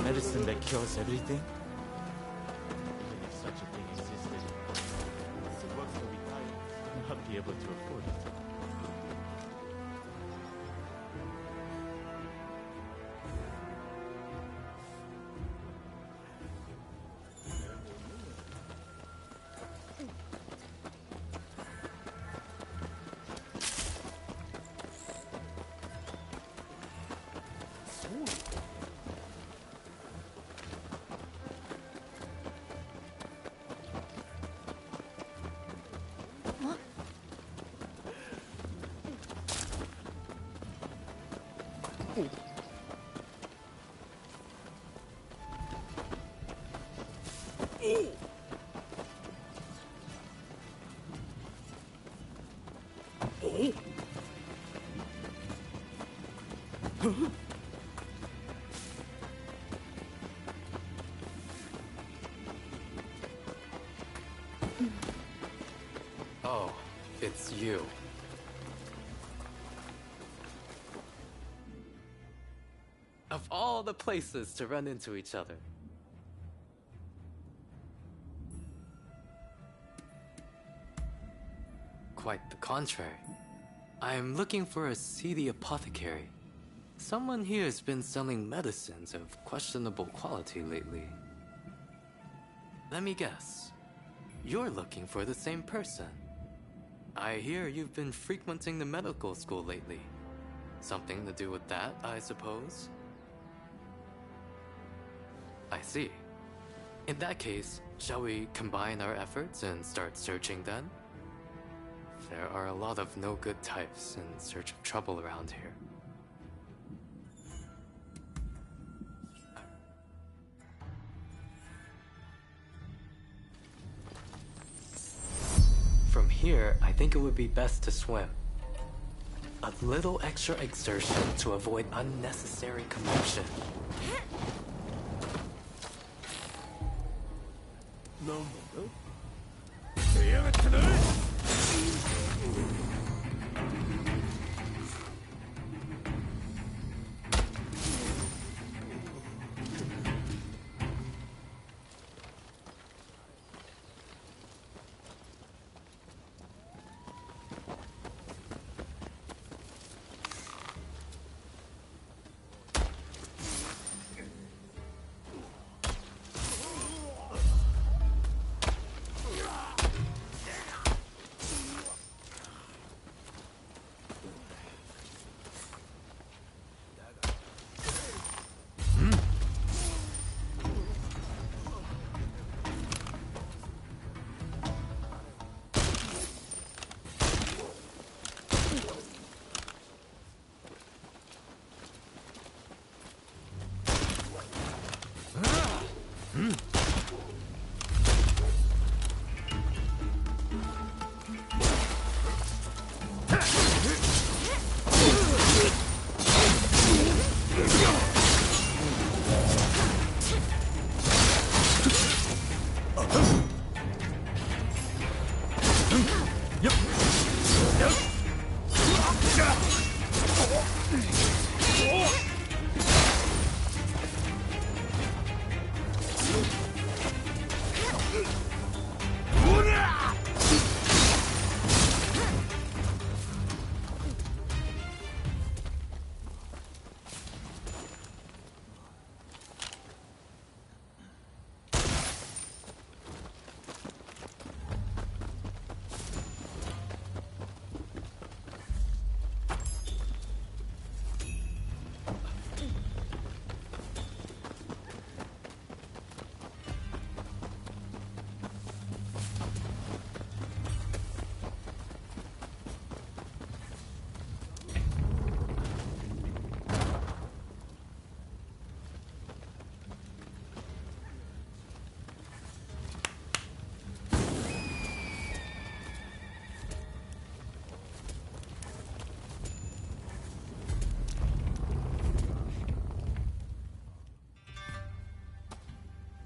Medicine that cures everything? Even if such a thing existed, the works will be tired and not be able to afford it. Oh, it's you. Of all the places to run into each other. Quite the contrary. I'm looking for a seedy apothecary. Someone here has been selling medicines of questionable quality lately. Let me guess. You're looking for the same person. I hear you've been frequenting the medical school lately. Something to do with that, I suppose? I see. In that case, shall we combine our efforts and start searching then? There are a lot of no-good types in search of trouble around here. From here, I think it would be best to swim. A little extra exertion to avoid unnecessary commotion. No.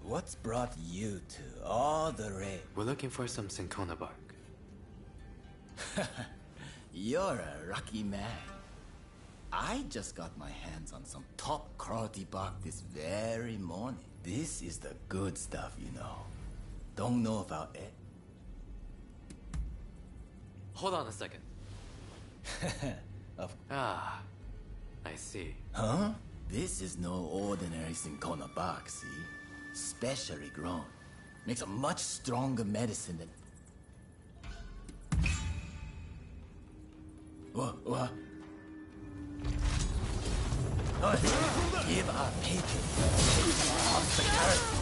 What's brought you to all the way? We're looking for some cinchona bark. You're a lucky man. I just got my hands on some top quality bark this very morning. This is the good stuff, you know. Don't know about it? Hold on a second. Ah, I see. Huh? This is no ordinary cinchona bark, see? Specially grown. Makes a much stronger medicine than... What? Oh, give our patron hospitality.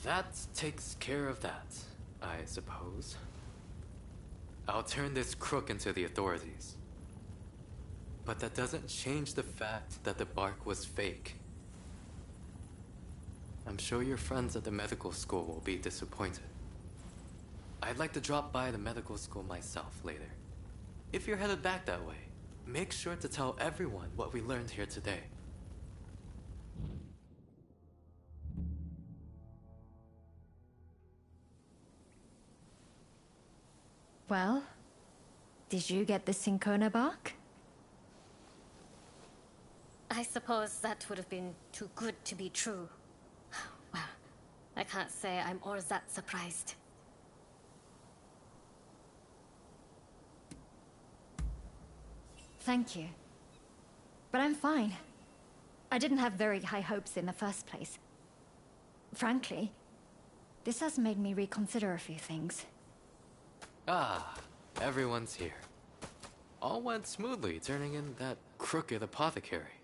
That takes care of that, I suppose. I'll turn this crook into the authorities. But that doesn't change the fact that the bark was fake. I'm sure your friends at the medical school will be disappointed. I'd like to drop by the medical school myself later. If you're headed back that way, make sure to tell everyone what we learned here today. Well, did you get the cinchona bark? I suppose that would have been too good to be true. Well, I can't say I'm all that surprised. Thank you. But I'm fine. I didn't have very high hopes in the first place. Frankly, this has made me reconsider a few things. Ah, everyone's here. All went smoothly turning in that crooked apothecary.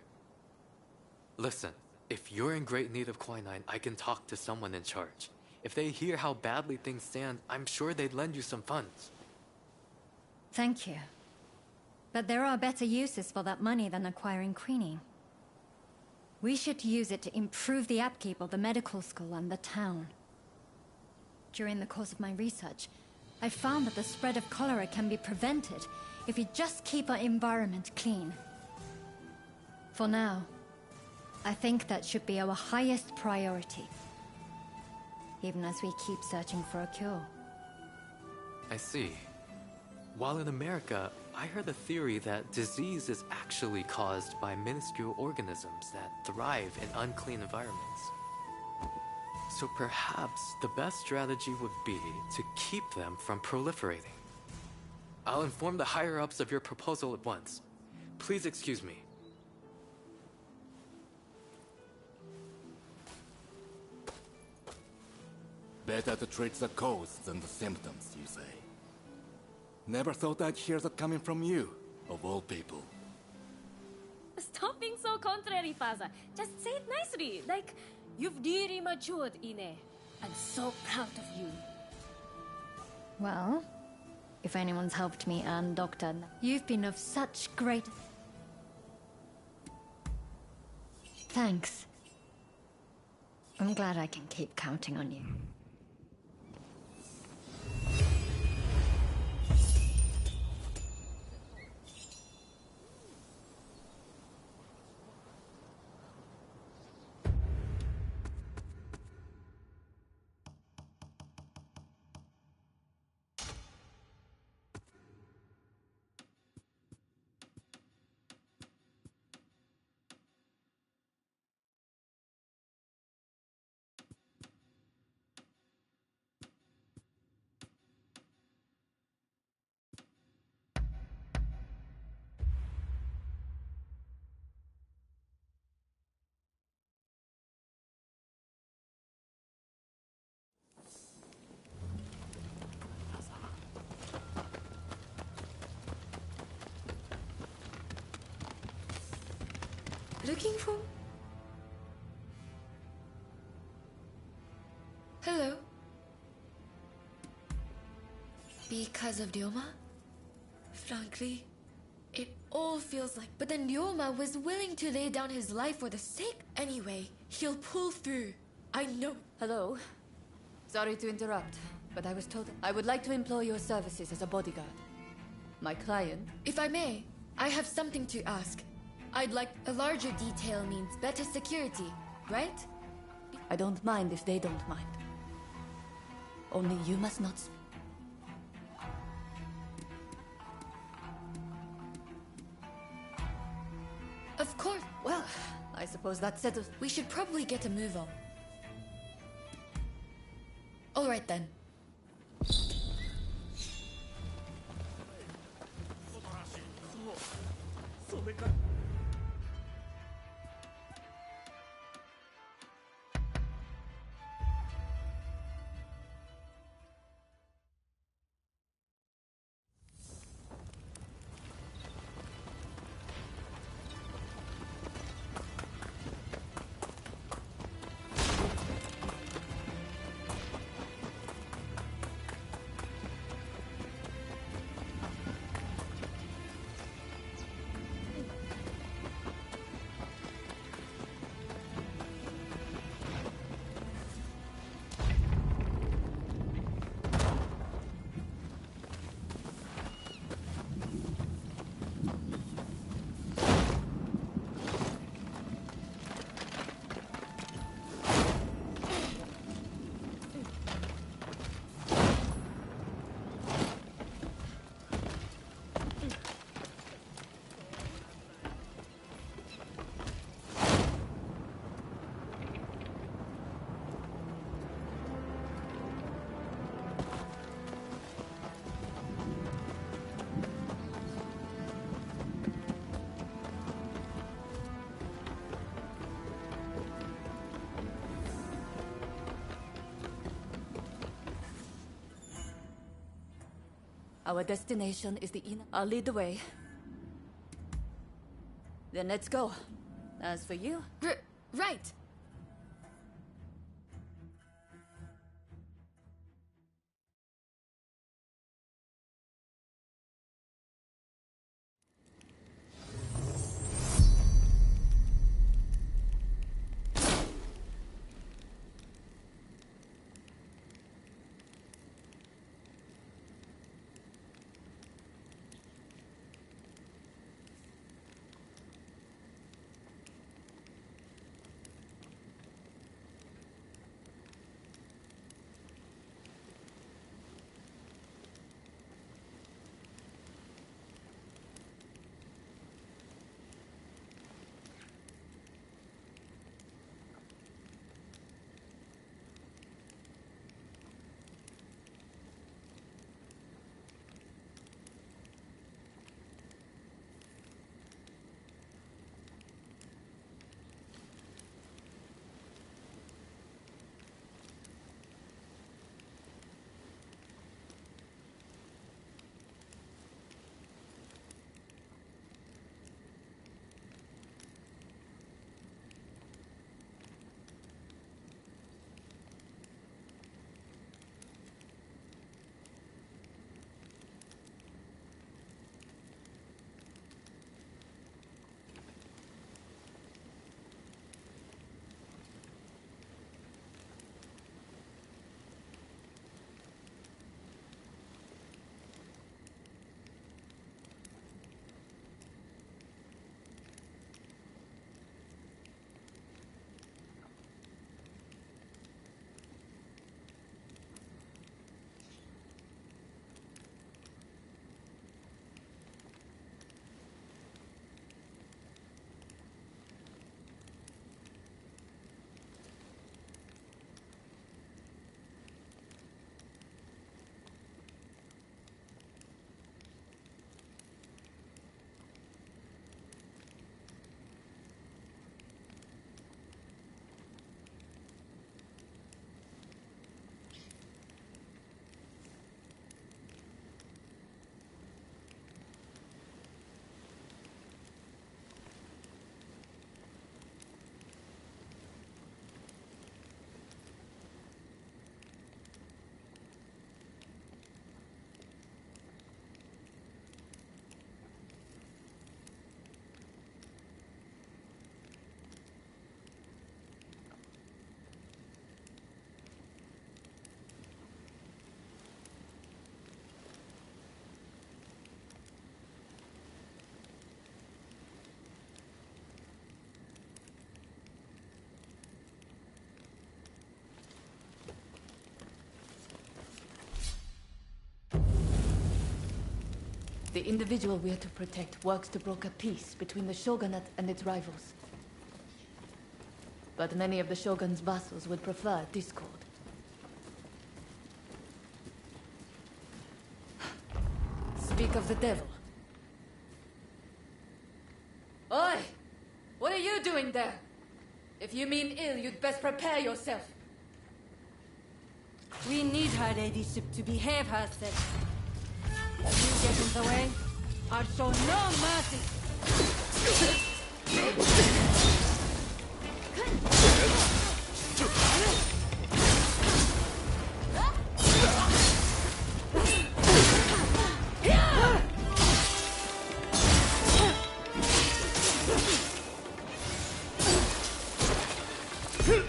Listen, if you're in great need of quinine, I can talk to someone in charge. If they hear how badly things stand, I'm sure they'd lend you some funds. Thank you. But there are better uses for that money than acquiring quinine. We should use it to improve the upkeep of the medical school and the town. During the course of my research, I found that the spread of cholera can be prevented if we just keep our environment clean. For now, I think that should be our highest priority, even as we keep searching for a cure. I see. While in America, I heard a theory that disease is actually caused by minuscule organisms that thrive in unclean environments. So perhaps the best strategy would be to keep them from proliferating. I'll inform the higher-ups of your proposal at once. Please excuse me. Better to treat the cause than the symptoms, you say? Never thought I'd hear that coming from you, of all people. Stop being so contrary, Faza. Just say it nicely. Like, you've really matured, Ine. I'm so proud of you. Well, if anyone's helped me and Doctor, you've been of such great... Thanks. I'm glad I can keep counting on you. Looking for? Hello? Because of Ryoma? Frankly, it all feels like... But then Ryoma was willing to lay down his life for the sake... Anyway, he'll pull through. I know. Hello? Sorry to interrupt, but I was told I would like to employ your services as a bodyguard. My client... If I may, I have something to ask. I'd like... A larger detail means better security, right? I don't mind if they don't mind. Only you must not... Of course. Well, I suppose that settles... We should probably get a move on. All right then. Our destination is the inn. I'll lead the way. Then let's go. As for you... Right! The individual we are to protect works to broker peace between the shogunate and its rivals. But many of the shogun's vassals would prefer discord. Speak of the devil. Oi! What are you doing there? If you mean ill, you'd best prepare yourself. We need her ladyship to behave herself. If you get in the way, I'll show no mercy. It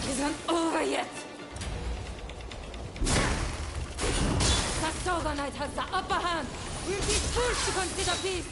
isn't over yet. The Shogunate has the upper hand. We'll be forced to consider peace.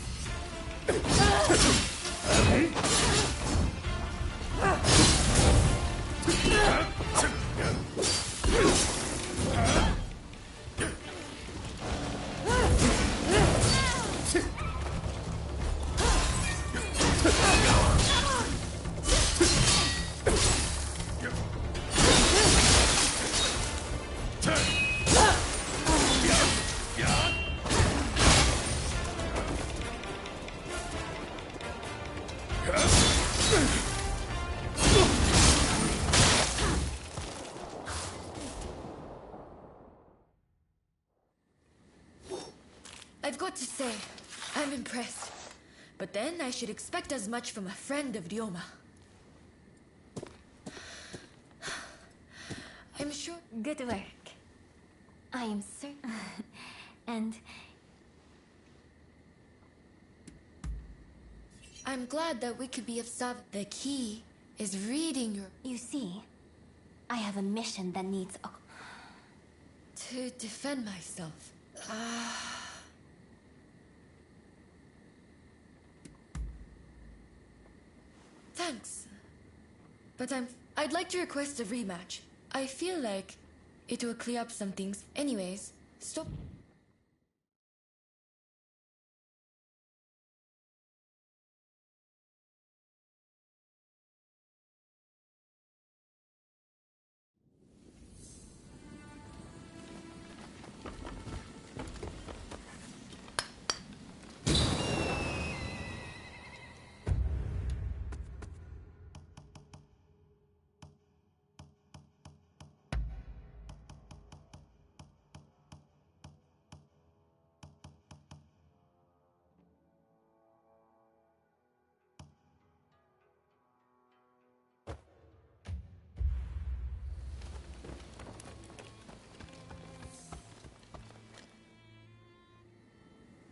I've got to say, I'm impressed. But then I should expect as much from a friend of Ryoma. I'm sure... Good work. I am certain. And I'm glad that we could be of the key is reading your... you see, I have a mission that needs to defend myself. Thanks. But I'd like to request a rematch. I feel like it will clear up some things. Anyways, stop.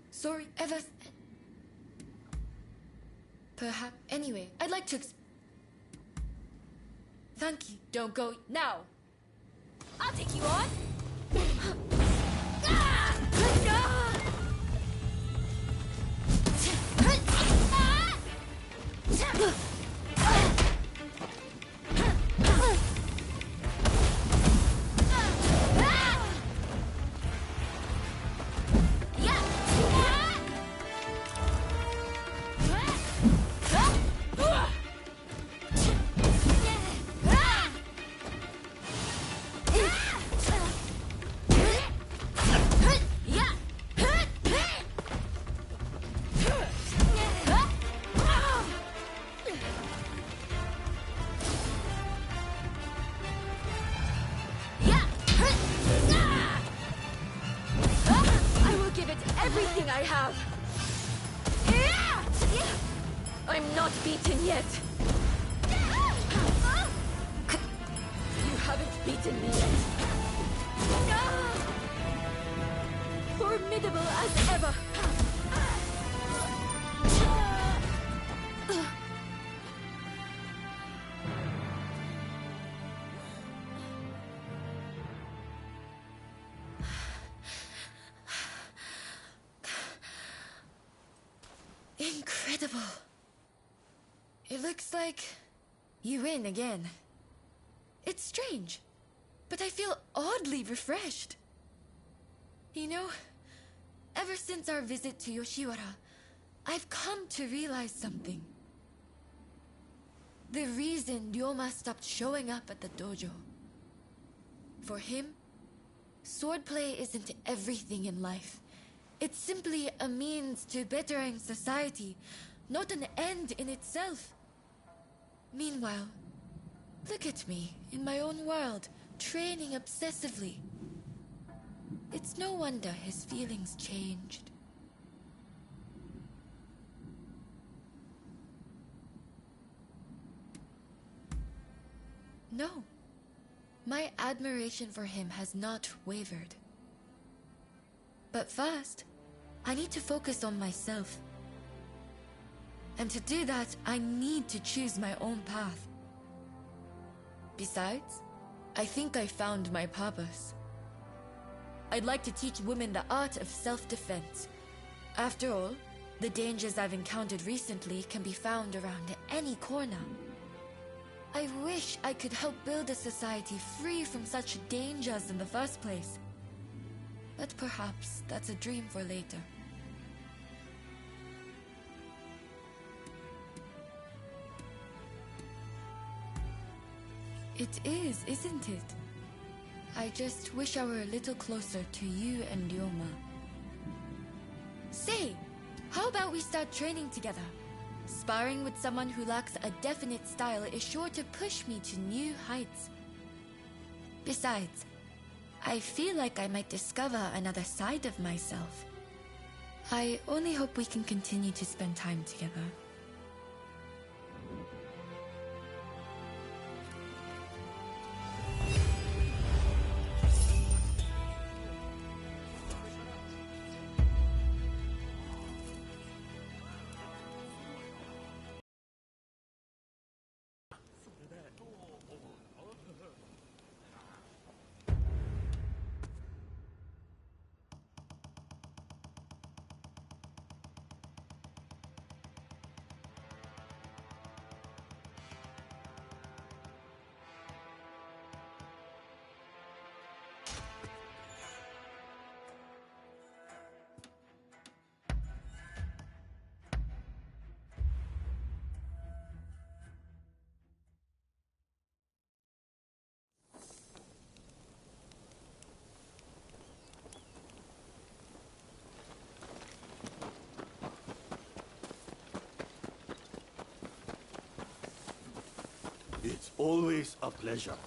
Sorry, ever... Perhaps... Anyway, I'd like to... Thank you. Don't go now. I'll take you on. Everything I have. I'm not beaten yet. You haven't beaten me yet. Formidable as ever. Incredible. It looks like you win again. It's strange, but I feel oddly refreshed. You know, ever since our visit to Yoshiwara, I've come to realize something. The reason Ryoma stopped showing up at the dojo. For him, swordplay isn't everything in life. It's simply a means to bettering society, not an end in itself. Meanwhile, look at me, in my own world, training obsessively. It's no wonder his feelings changed. No. My admiration for him has not wavered. But first, I need to focus on myself. And to do that, I need to choose my own path. Besides, I think I found my purpose. I'd like to teach women the art of self-defense. After all, the dangers I've encountered recently can be found around any corner. I wish I could help build a society free from such dangers in the first place. But perhaps that's a dream for later. It is, isn't it? I just wish I were a little closer to you and Ryoma. Say, how about we start training together? Sparring with someone who lacks a definite style is sure to push me to new heights. Besides, I feel like I might discover another side of myself. I only hope we can continue to spend time together. It's always a pleasure.